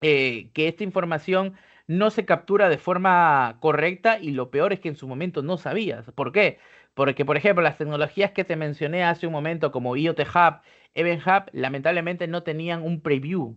Que esta información no se captura de forma correcta y lo peor es que en su momento no sabías. ¿Por qué? Porque, por ejemplo, las tecnologías que te mencioné hace un momento como IoT Hub, Event Hub, lamentablemente no tenían un preview,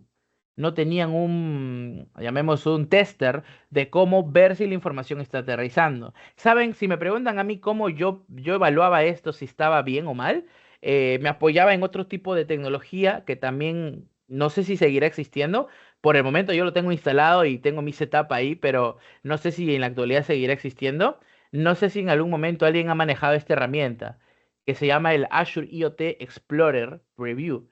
no tenían un, llamemos un tester de cómo ver si la información está aterrizando. ¿Saben? Si me preguntan a mí cómo yo evaluaba esto, si estaba bien o mal, me apoyaba en otro tipo de tecnología que también no sé si seguirá existiendo. Por el momento yo lo tengo instalado y tengo mi setup ahí, pero no sé si en la actualidad seguirá existiendo. No sé si en algún momento alguien ha manejado esta herramienta que se llama el Azure IoT Explorer Preview.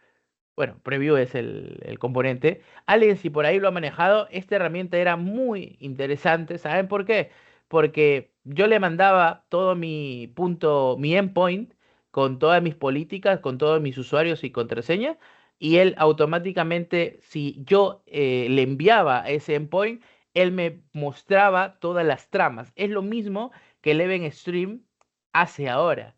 Bueno, Preview es el componente. Alguien si por ahí lo ha manejado, esta herramienta era muy interesante. ¿Saben por qué? Porque yo le mandaba todo mi punto, mi endpoint con todas mis políticas, con todos mis usuarios y contraseñas, y él automáticamente, si yo le enviaba ese endpoint, él me mostraba todas las tramas. Es lo mismo que el Event Stream hace ahora.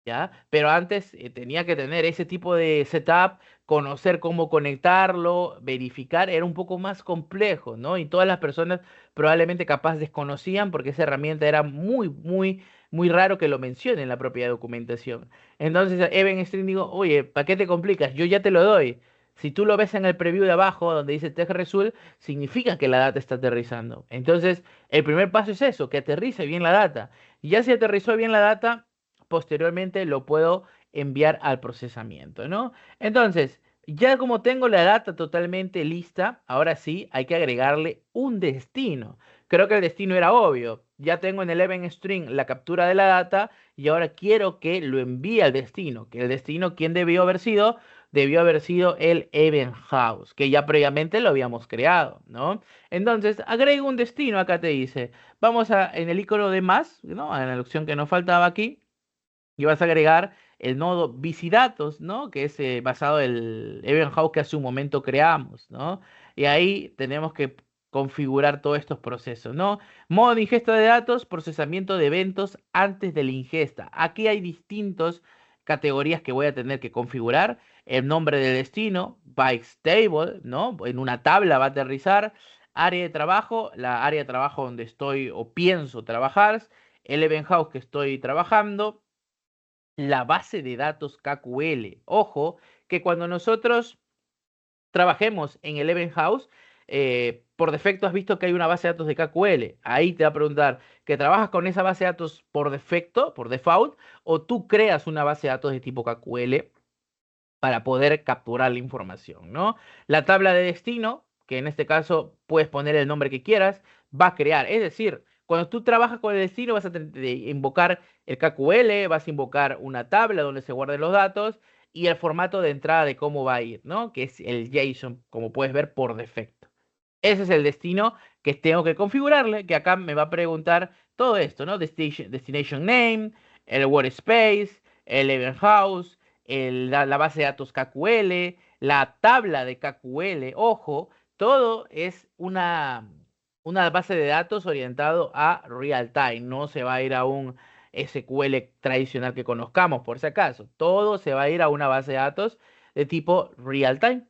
¿Ya? Pero antes tenía que tener ese tipo de setup, conocer cómo conectarlo, verificar, era un poco más complejo, ¿no? Y todas las personas probablemente capaz desconocían porque esa herramienta era muy, muy, muy raro que lo mencione en la propia documentación. Entonces, Even String digo, oye, ¿para qué te complicas? Yo ya te lo doy. Si tú lo ves en el preview de abajo donde dice Test Result, significa que la data está aterrizando. Entonces, el primer paso es eso, que aterrice bien la data. Y ya si aterrizó bien la data, posteriormente lo puedo enviar al procesamiento, ¿no? Entonces, ya como tengo la data totalmente lista, ahora sí hay que agregarle un destino. Creo que el destino era obvio. Ya tengo en el event string la captura de la data y ahora quiero que lo envíe al destino. Que el destino, ¿quién debió haber sido? Debió haber sido el event house, que ya previamente lo habíamos creado, ¿no? Entonces, agrego un destino, acá te dice. Vamos a, en el icono de más, ¿no? En la opción que nos faltaba aquí y vas a agregar el nodo bicidatos, ¿no? Que es basado en el event house que hace un momento creamos, ¿no? Y ahí tenemos que configurar todos estos procesos, ¿no? Modo de ingesta de datos, procesamiento de eventos antes de la ingesta. Aquí hay distintas categorías que voy a tener que configurar. El nombre del destino, bytes table, ¿no? En una tabla va a aterrizar. Área de trabajo, la área de trabajo donde estoy o pienso trabajar. El event house que estoy trabajando, la base de datos KQL. Ojo, que cuando nosotros trabajemos en el Event House, por defecto has visto que hay una base de datos de KQL. Ahí te va a preguntar que trabajas con esa base de datos por defecto, por default, o tú creas una base de datos de tipo KQL para poder capturar la información, ¿no? La tabla de destino, que en este caso puedes poner el nombre que quieras, va a crear. Es decir, cuando tú trabajas con el destino vas a invocar el KQL, vas a invocar una tabla donde se guarden los datos y el formato de entrada de cómo va a ir, ¿no? Que es el JSON, como puedes ver por defecto. Ese es el destino que tengo que configurarle, que acá me va a preguntar todo esto, ¿no? Destination name, el workspace, el event house, la base de datos KQL, la tabla de KQL. Ojo, todo es una base de datos orientado a real time. No se va a ir a un SQL tradicional que conozcamos, por si acaso. Todo se va a ir a una base de datos de tipo real time.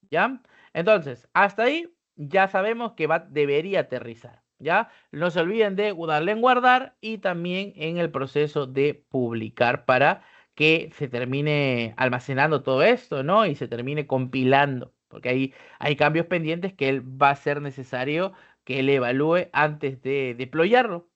¿Ya? Entonces, hasta ahí ya sabemos que debería aterrizar. ¿Ya? No se olviden de darle en guardar y también en el proceso de publicar para que se termine almacenando todo esto, ¿no? Y se termine compilando, porque hay cambios pendientes que él va a ser necesario que él evalúe antes de deployarlo,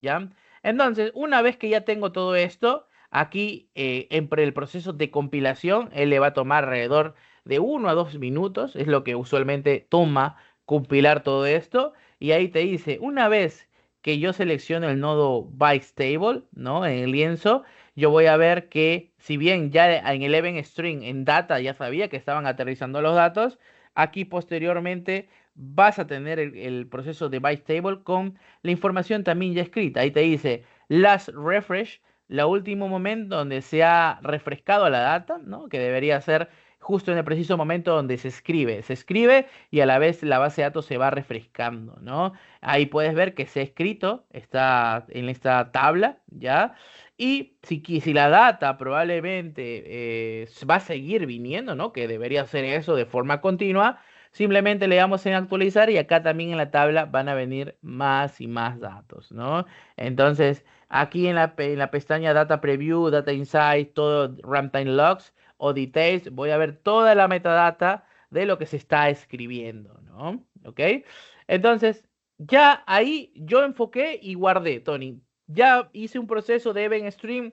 ¿ya? Entonces, una vez que ya tengo todo esto, aquí en el proceso de compilación, él le va a tomar alrededor de 1 a 2 minutos, es lo que usualmente toma compilar todo esto, y ahí te dice, una vez que yo selecciono el nodo Bystable, ¿no? En el lienzo, yo voy a ver que si bien ya en el event string en data ya sabía que estaban aterrizando los datos, aquí posteriormente vas a tener el proceso de bystable con la información también ya escrita. Ahí te dice last refresh, la último momento donde se ha refrescado la data, ¿no? Que debería ser justo en el preciso momento donde se escribe. Se escribe y a la vez la base de datos se va refrescando, ¿no? Ahí puedes ver que se ha escrito, está en esta tabla, ¿ya? Y si la data probablemente va a seguir viniendo, ¿no? Que debería ser eso de forma continua, simplemente le damos en actualizar y acá también en la tabla van a venir más y más datos, ¿no? Entonces, aquí en la pestaña Data Preview, Data Insights, todo Runtime Logs o Details, voy a ver toda la metadata de lo que se está escribiendo, ¿no? ¿Ok? Entonces, ya ahí yo enfoqué y guardé, Tony. Ya hice un proceso de event stream,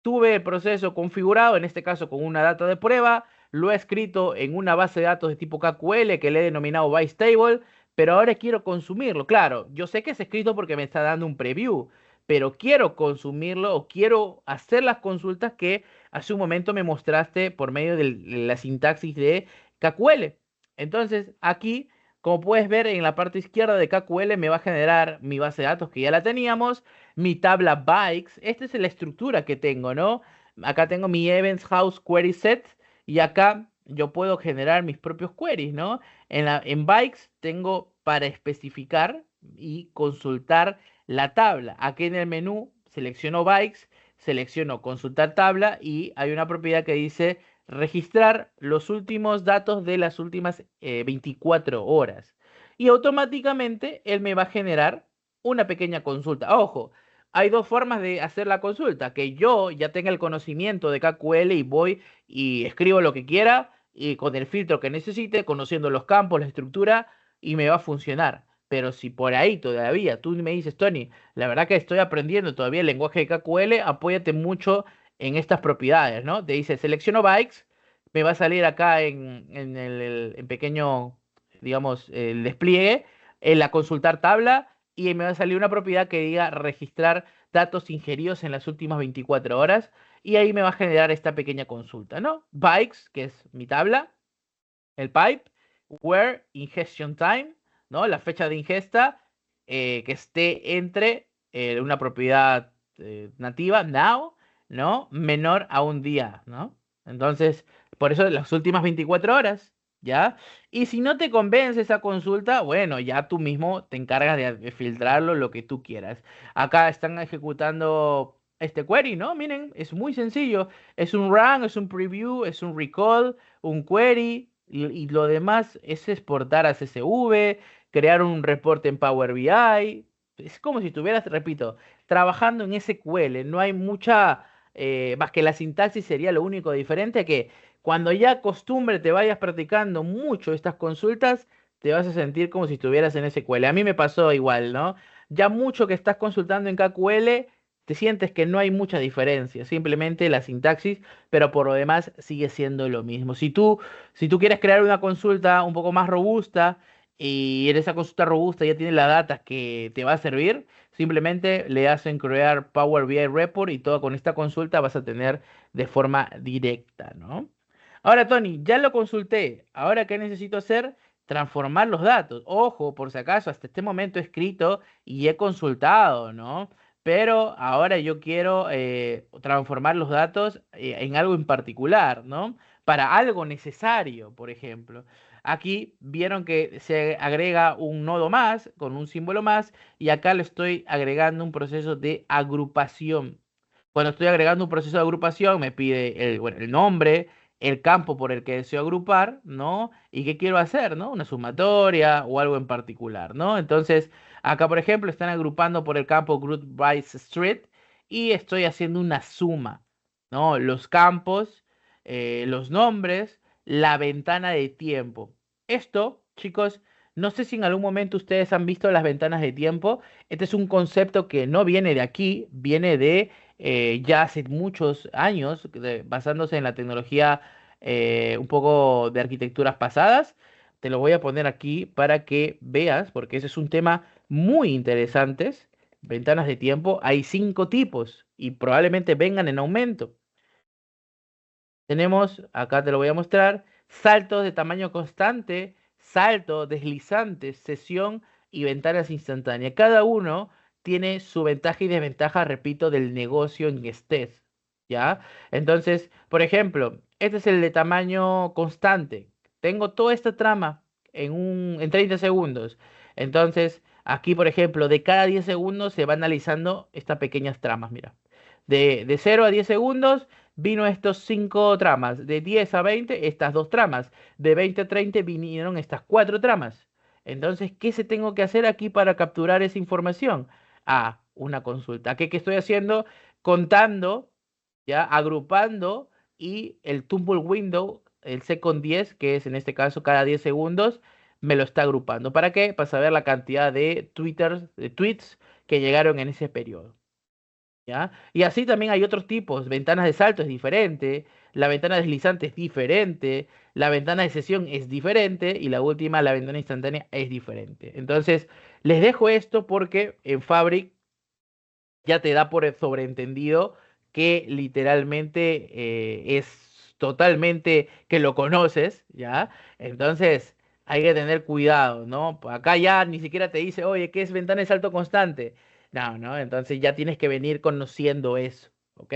tuve el proceso configurado, en este caso con una data de prueba, lo he escrito en una base de datos de tipo KQL que le he denominado Bystable, pero ahora quiero consumirlo. Claro, yo sé que es escrito porque me está dando un preview, pero quiero consumirlo o quiero hacer las consultas que hace un momento me mostraste por medio de la sintaxis de KQL. Entonces, aquí, como puedes ver en la parte izquierda de KQL, me va a generar mi base de datos que ya la teníamos, mi tabla Bikes. Esta es la estructura que tengo, ¿no? Acá tengo mi Events House Query Set y acá yo puedo generar mis propios queries, ¿no? En Bikes tengo para especificar y consultar la tabla. Aquí en el menú selecciono Bikes, selecciono consultar tabla y hay una propiedad que dice registrar los últimos datos de las últimas 24 horas. Y automáticamente él me va a generar una pequeña consulta. Ojo, hay dos formas de hacer la consulta, que yo ya tenga el conocimiento de KQL y voy y escribo lo que quiera y con el filtro que necesite, conociendo los campos, la estructura y me va a funcionar. Pero si por ahí todavía tú me dices, Tony, la verdad que estoy aprendiendo todavía el lenguaje de KQL, apóyate mucho en estas propiedades, ¿no? Te dice, selecciono bytes, me va a salir acá en el pequeño, digamos, el despliegue, en la consultar tabla y me va a salir una propiedad que diga registrar datos ingeridos en las últimas 24 horas y ahí me va a generar esta pequeña consulta, ¿no? Bytes, que es mi tabla, el pipe, where ingestion time, ¿no? La fecha de ingesta que esté entre una propiedad nativa, now, ¿no? Menor a un día, ¿no? Entonces, por eso las últimas 24 horas, ¿ya? Y si no te convence esa consulta, bueno, ya tú mismo te encargas de filtrarlo lo que tú quieras. Acá están ejecutando este query, ¿no? Miren, es muy sencillo. Es un run, es un preview, es un recall, un query, y lo demás es exportar a CSV, crear un reporte en Power BI. Es como si estuvieras, repito, trabajando en SQL. No hay mucha, más que la sintaxis sería lo único diferente, que cuando ya costumbre te vayas practicando mucho estas consultas, te vas a sentir como si estuvieras en SQL. A mí me pasó igual, ¿no? Ya mucho que estás consultando en KQL, te sientes que no hay mucha diferencia, simplemente la sintaxis, pero por lo demás sigue siendo lo mismo. Si tú quieres crear una consulta un poco más robusta y en esa consulta robusta ya tiene la data que te va a servir, simplemente le hacen crear Power BI Report y todo con esta consulta vas a tener de forma directa, ¿no? Ahora, Tony, ya lo consulté. Ahora, ¿qué necesito hacer? Transformar los datos. Ojo, por si acaso, hasta este momento he escrito y he consultado, ¿no? Pero ahora yo quiero transformar los datos en algo en particular, ¿no? Para algo necesario, por ejemplo. Aquí vieron que se agrega un nodo más con un símbolo más y acá le estoy agregando un proceso de agrupación. Cuando estoy agregando un proceso de agrupación, me pide bueno, el nombre, el campo por el que deseo agrupar, ¿no? Y qué quiero hacer, ¿no? Una sumatoria o algo en particular, ¿no? Entonces, acá, por ejemplo, están agrupando por el campo Group by Street y estoy haciendo una suma, ¿no? Los campos, los nombres, la ventana de tiempo. Esto, chicos, no sé si en algún momento ustedes han visto las ventanas de tiempo. Este es un concepto que no viene de aquí, viene de ya hace muchos años, basándose en la tecnología un poco de arquitecturas pasadas. Te lo voy a poner aquí para que veas, porque ese es un tema muy interesante. Ventanas de tiempo, hay 5 tipos y probablemente vengan en aumento. Tenemos, acá te lo voy a mostrar, saltos de tamaño constante, salto, deslizante, sesión y ventanas instantáneas. Cada uno tiene su ventaja y desventaja, repito, del negocio en que estés, ¿ya? Entonces, por ejemplo, este es el de tamaño constante. Tengo toda esta trama en 30 segundos. Entonces, aquí, por ejemplo, de cada 10 segundos se va analizando estas pequeñas tramas, mira. De 0 a 10 segundos vino estos 5 tramas. De 10 a 20, estas 2 tramas. De 20 a 30 vinieron estas 4 tramas. Entonces, ¿qué se tengo que hacer aquí para capturar esa información? Ah, una consulta. ¿Qué estoy haciendo? Contando, ya, agrupando y el tumble window, el second 10, que es en este caso cada 10 segundos, me lo está agrupando. ¿Para qué? Para saber la cantidad de tweets que llegaron en ese periodo. ¿Ya? Y así también hay otros tipos. Ventanas de salto es diferente, la ventana deslizante es diferente, la ventana de sesión es diferente y la última, la ventana instantánea, es diferente. Entonces, les dejo esto porque en Fabric ya te da por sobreentendido que literalmente es totalmente que lo conoces, ¿ya? Entonces, hay que tener cuidado, ¿no? Acá ya ni siquiera te dice, oye, ¿qué es ventana de salto constante? No, no, entonces ya tienes que venir conociendo eso, ¿ok?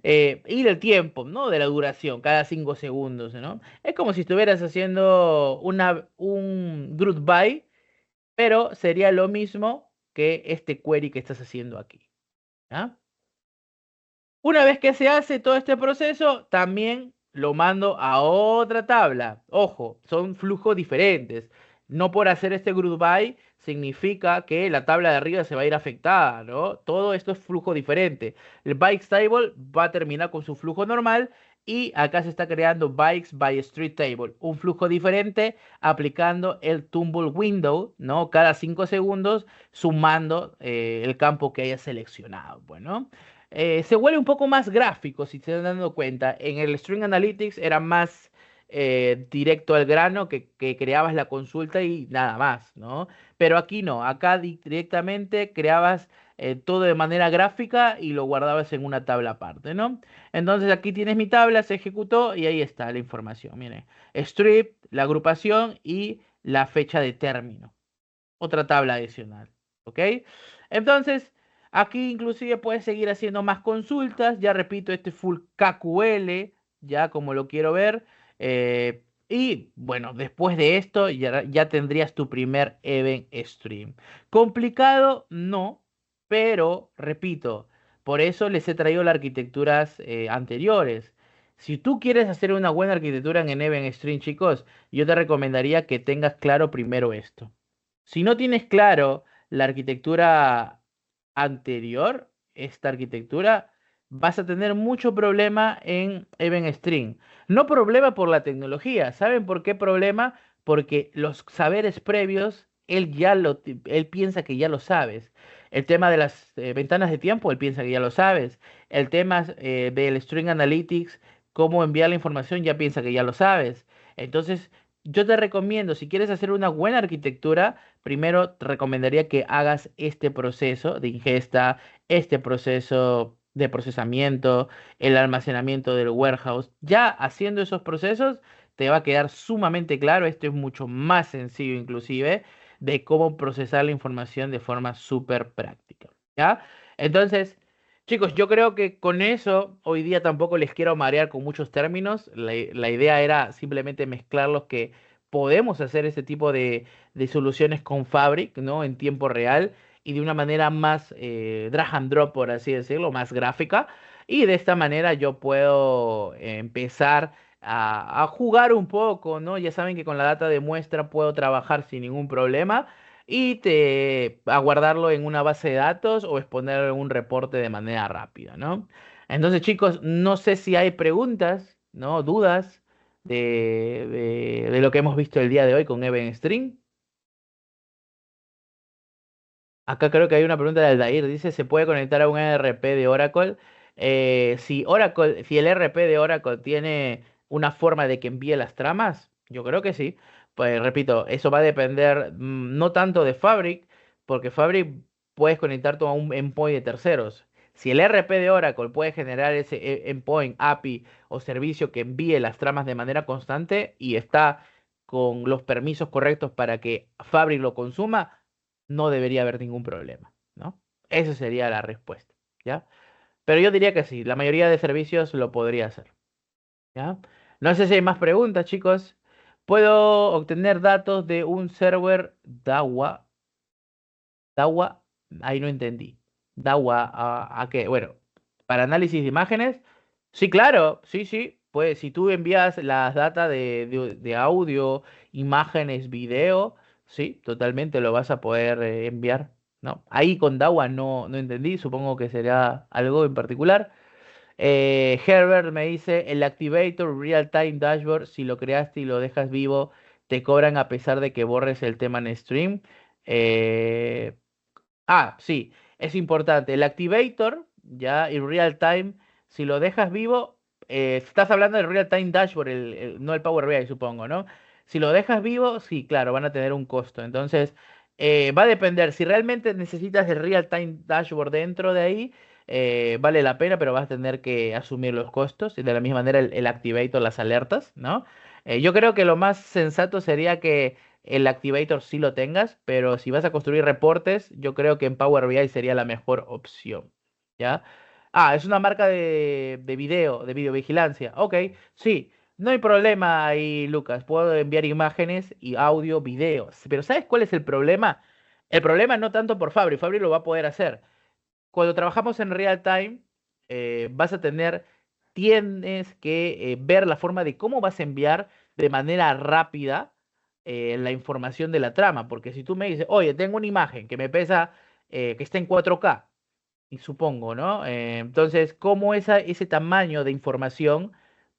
Y del tiempo, ¿no? De la duración, cada 5 segundos, ¿no? Es como si estuvieras haciendo un group by, pero sería lo mismo que este query que estás haciendo aquí. ¿Ya? Una vez que se hace todo este proceso, también lo mando a otra tabla. Ojo, son flujos diferentes. No por hacer este group by significa que la tabla de arriba se va a ir afectada, ¿no? Todo esto es flujo diferente. El bikes table va a terminar con su flujo normal y acá se está creando bikes by street table, un flujo diferente aplicando el tumble window, ¿no? Cada 5 segundos sumando el campo que haya seleccionado. Bueno, se vuelve un poco más gráfico, si se están dando cuenta. En el String Analytics era más directo al grano, que creabas la consulta y nada más, ¿no? Pero aquí no, acá directamente creabas todo de manera gráfica y lo guardabas en una tabla aparte, ¿no? Entonces aquí tienes mi tabla, se ejecutó y ahí está la información. Miren, strip, la agrupación y la fecha de término. Otra tabla adicional, ¿ok? Entonces, aquí inclusive puedes seguir haciendo más consultas. Ya repito, este full KQL, ya como lo quiero ver. Y bueno, después de esto ya tendrías tu primer event stream. Complicado, no, pero repito, por eso les he traído las arquitecturas anteriores. Si tú quieres hacer una buena arquitectura en Event Stream, chicos, yo te recomendaría que tengas claro primero esto. Si no tienes claro la arquitectura anterior, esta arquitectura, vas a tener mucho problema en Event String. No problema por la tecnología. ¿Saben por qué problema? porque los saberes previos, él piensa que ya lo sabes. El tema de las ventanas de tiempo, él piensa que ya lo sabes. El tema del String Analytics, cómo enviar la información, ya piensa que ya lo sabes. Entonces, yo te recomiendo, si quieres hacer una buena arquitectura, primero te recomendaría que hagas este proceso de ingesta, este proceso de procesamiento, el almacenamiento del warehouse. Ya haciendo esos procesos, te va a quedar sumamente claro. Esto es mucho más sencillo inclusive de cómo procesar la información de forma súper práctica. ¿Ya? Entonces, chicos, yo creo que con eso hoy día tampoco les quiero marear con muchos términos. La idea era simplemente mezclar los que podemos hacer ese tipo de soluciones con Fabric, ¿no? En tiempo real y de una manera más drag and drop, por así decirlo, más gráfica. Y de esta manera yo puedo empezar a jugar un poco, ¿no? Ya saben que con la data de muestra puedo trabajar sin ningún problema y a guardarlo en una base de datos o exponerlo en un reporte de manera rápida, ¿no? Entonces, chicos, no sé si hay preguntas, ¿no? Dudas de lo que hemos visto el día de hoy con Even String. Acá creo que hay una pregunta de Aldair. Dice, ¿se puede conectar a un ERP de Oracle? Si el ERP de Oracle tiene una forma de que envíe las tramas, yo creo que sí. Pues repito, eso va a depender no tanto de Fabric, porque Fabric puedes conectar todo a un endpoint de terceros. Si el ERP de Oracle puede generar ese endpoint, API o servicio que envíe las tramas de manera constante y está con los permisos correctos para que Fabric lo consuma, no debería haber ningún problema, ¿no? Esa sería la respuesta, ¿ya? Pero yo diría que sí, la mayoría de servicios lo podría hacer, ¿ya? No sé si hay más preguntas, chicos. ¿Puedo obtener datos de un server DAWA? DAWA, ahí no entendí. ¿DAWA a qué? Bueno, para análisis de imágenes, sí, claro, sí, sí. Pues si tú envías las datas de audio, imágenes, video, sí, totalmente lo vas a poder enviar, ¿no? Ahí con DAWA no entendí, supongo que será algo en particular. Herbert me dice, el Activator Real Time Dashboard, si lo creaste y lo dejas vivo, te cobran a pesar de que borres el tema en stream. Eh, sí, es importante. El Activator, ya, y Real Time, si lo dejas vivo, estás hablando del Real Time Dashboard, no el Power BI, supongo, ¿no? Si lo dejas vivo, sí, claro, van a tener un costo. Entonces, va a depender. Si realmente necesitas el Real Time Dashboard dentro de ahí, vale la pena, pero vas a tener que asumir los costos. Y de la misma manera, el Activator, las alertas, ¿no? Yo creo que lo más sensato sería que el Activator sí lo tengas, pero si vas a construir reportes, yo creo que en Power BI sería la mejor opción, ¿ya? Es una marca de video, de videovigilancia. Ok, sí, no hay problema ahí, Lucas. Puedo enviar imágenes y audio, videos. Pero ¿sabes cuál es el problema? El problema no tanto por Fabri, Fabri lo va a poder hacer. Cuando trabajamos en real time, vas a tienes que ver la forma de cómo vas a enviar de manera rápida la información de la trama, porque si tú me dices, oye, tengo una imagen que me pesa, que está en 4K, y supongo, ¿no? Entonces, ¿cómo ese tamaño de información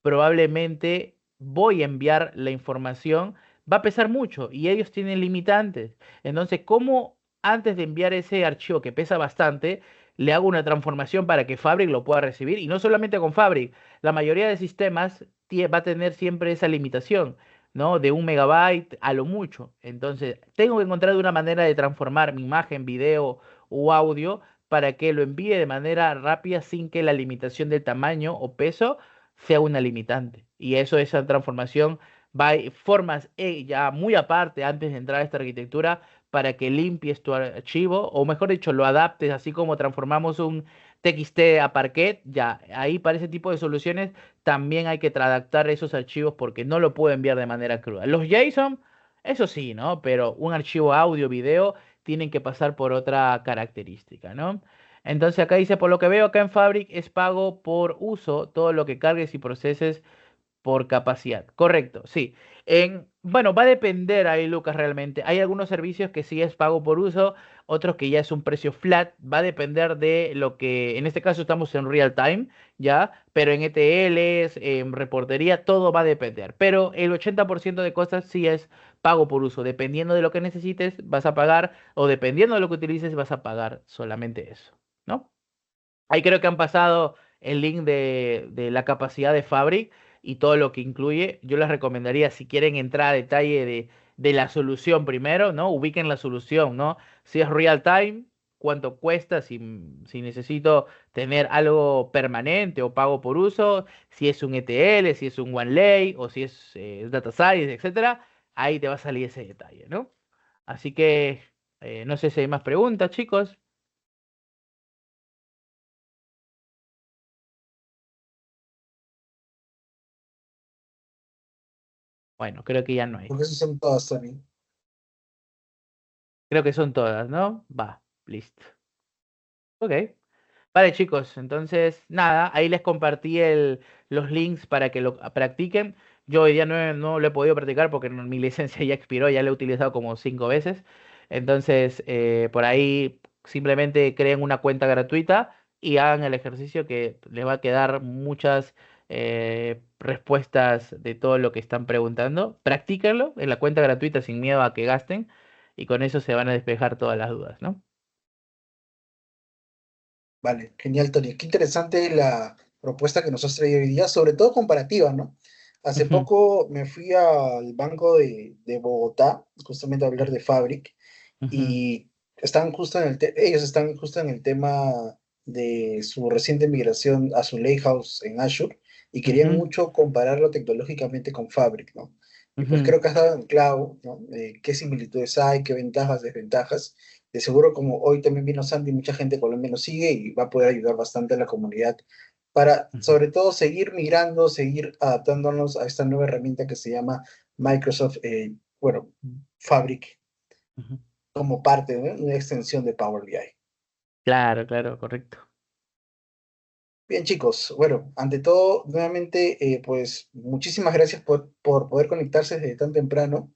probablemente voy a enviar la información? Va a pesar mucho y ellos tienen limitantes. Entonces, ¿cómo antes de enviar ese archivo que pesa bastante, le hago una transformación para que Fabric lo pueda recibir? Y no solamente con Fabric, la mayoría de sistemas va a tener siempre esa limitación, ¿no? De 1 MB a lo mucho. Entonces, tengo que encontrar una manera de transformar mi imagen, video o audio para que lo envíe de manera rápida sin que la limitación del tamaño o peso sea una limitante. Y eso, esa transformación formas ya muy aparte antes de entrar a esta arquitectura para que limpies tu archivo, o mejor dicho, lo adaptes, así como transformamos un TXT a Parquet, ya ahí para ese tipo de soluciones también hay que adaptar esos archivos porque no lo puedo enviar de manera cruda. Los JSON, eso sí, ¿no? Pero un archivo audio, video, tienen que pasar por otra característica, ¿no? Entonces acá dice, por lo que veo acá en Fabric es pago por uso todo lo que cargues y proceses por capacidad. Correcto, sí. Bueno, va a depender ahí, Lucas, realmente. Hay algunos servicios que sí es pago por uso, otros que ya es un precio flat. Va a depender de lo que, en este caso estamos en real time, ¿ya? Pero en ETLs, en reportería, todo va a depender. Pero el 80% de cosas sí es pago por uso. Dependiendo de lo que necesites, vas a pagar, o dependiendo de lo que utilices, vas a pagar solamente eso, ¿no? Ahí creo que han pasado el link de la capacidad de Fabric y todo lo que incluye. Yo les recomendaría, si quieren entrar a detalle de la solución primero, ¿no? Ubiquen la solución, ¿no? Si es real time, cuánto cuesta, si necesito tener algo permanente o pago por uso, si es un ETL, si es un OneLay o si es Data Science, etcétera. Ahí te va a salir ese detalle, ¿no? Así que no sé si hay más preguntas, chicos. Bueno, creo que ya no hay. Porque eso son todas, Tony. Creo que son todas, ¿no? Va, listo. Ok. Vale, chicos, entonces nada, ahí les compartí los links para que lo practiquen. Yo hoy día no lo he podido practicar porque mi licencia ya expiró, ya la he utilizado como 5 veces. Entonces, por ahí simplemente creen una cuenta gratuita y hagan el ejercicio que les va a quedar muchas respuestas de todo lo que están preguntando. Practíquenlo en la cuenta gratuita sin miedo a que gasten y con eso se van a despejar todas las dudas, ¿no? Vale, genial, Tony. Qué interesante la propuesta que nos has traído hoy día, sobre todo comparativa, ¿no? Hace Ujú, poco me fui al Banco de Bogotá, justamente a hablar de Fabric, ujú, y ellos están justo en el tema de su reciente migración a su Lakehouse en Azure, y querían ujú, mucho compararlo tecnológicamente con Fabric, ¿no? Y pues ujú. creo que has dado en clavo, ¿no? Qué similitudes hay, qué ventajas, desventajas. De seguro, como hoy también vino Sandy, mucha gente de Colombia nos sigue y va a poder ayudar bastante a la comunidad para, Ujú, sobre todo, seguir migrando, seguir adaptándonos a esta nueva herramienta que se llama Microsoft, bueno, Fabric, ujú. como parte de una extensión de Power BI. Claro, claro, correcto. Bien, chicos, bueno, ante todo, nuevamente, pues muchísimas gracias por poder conectarse desde tan temprano.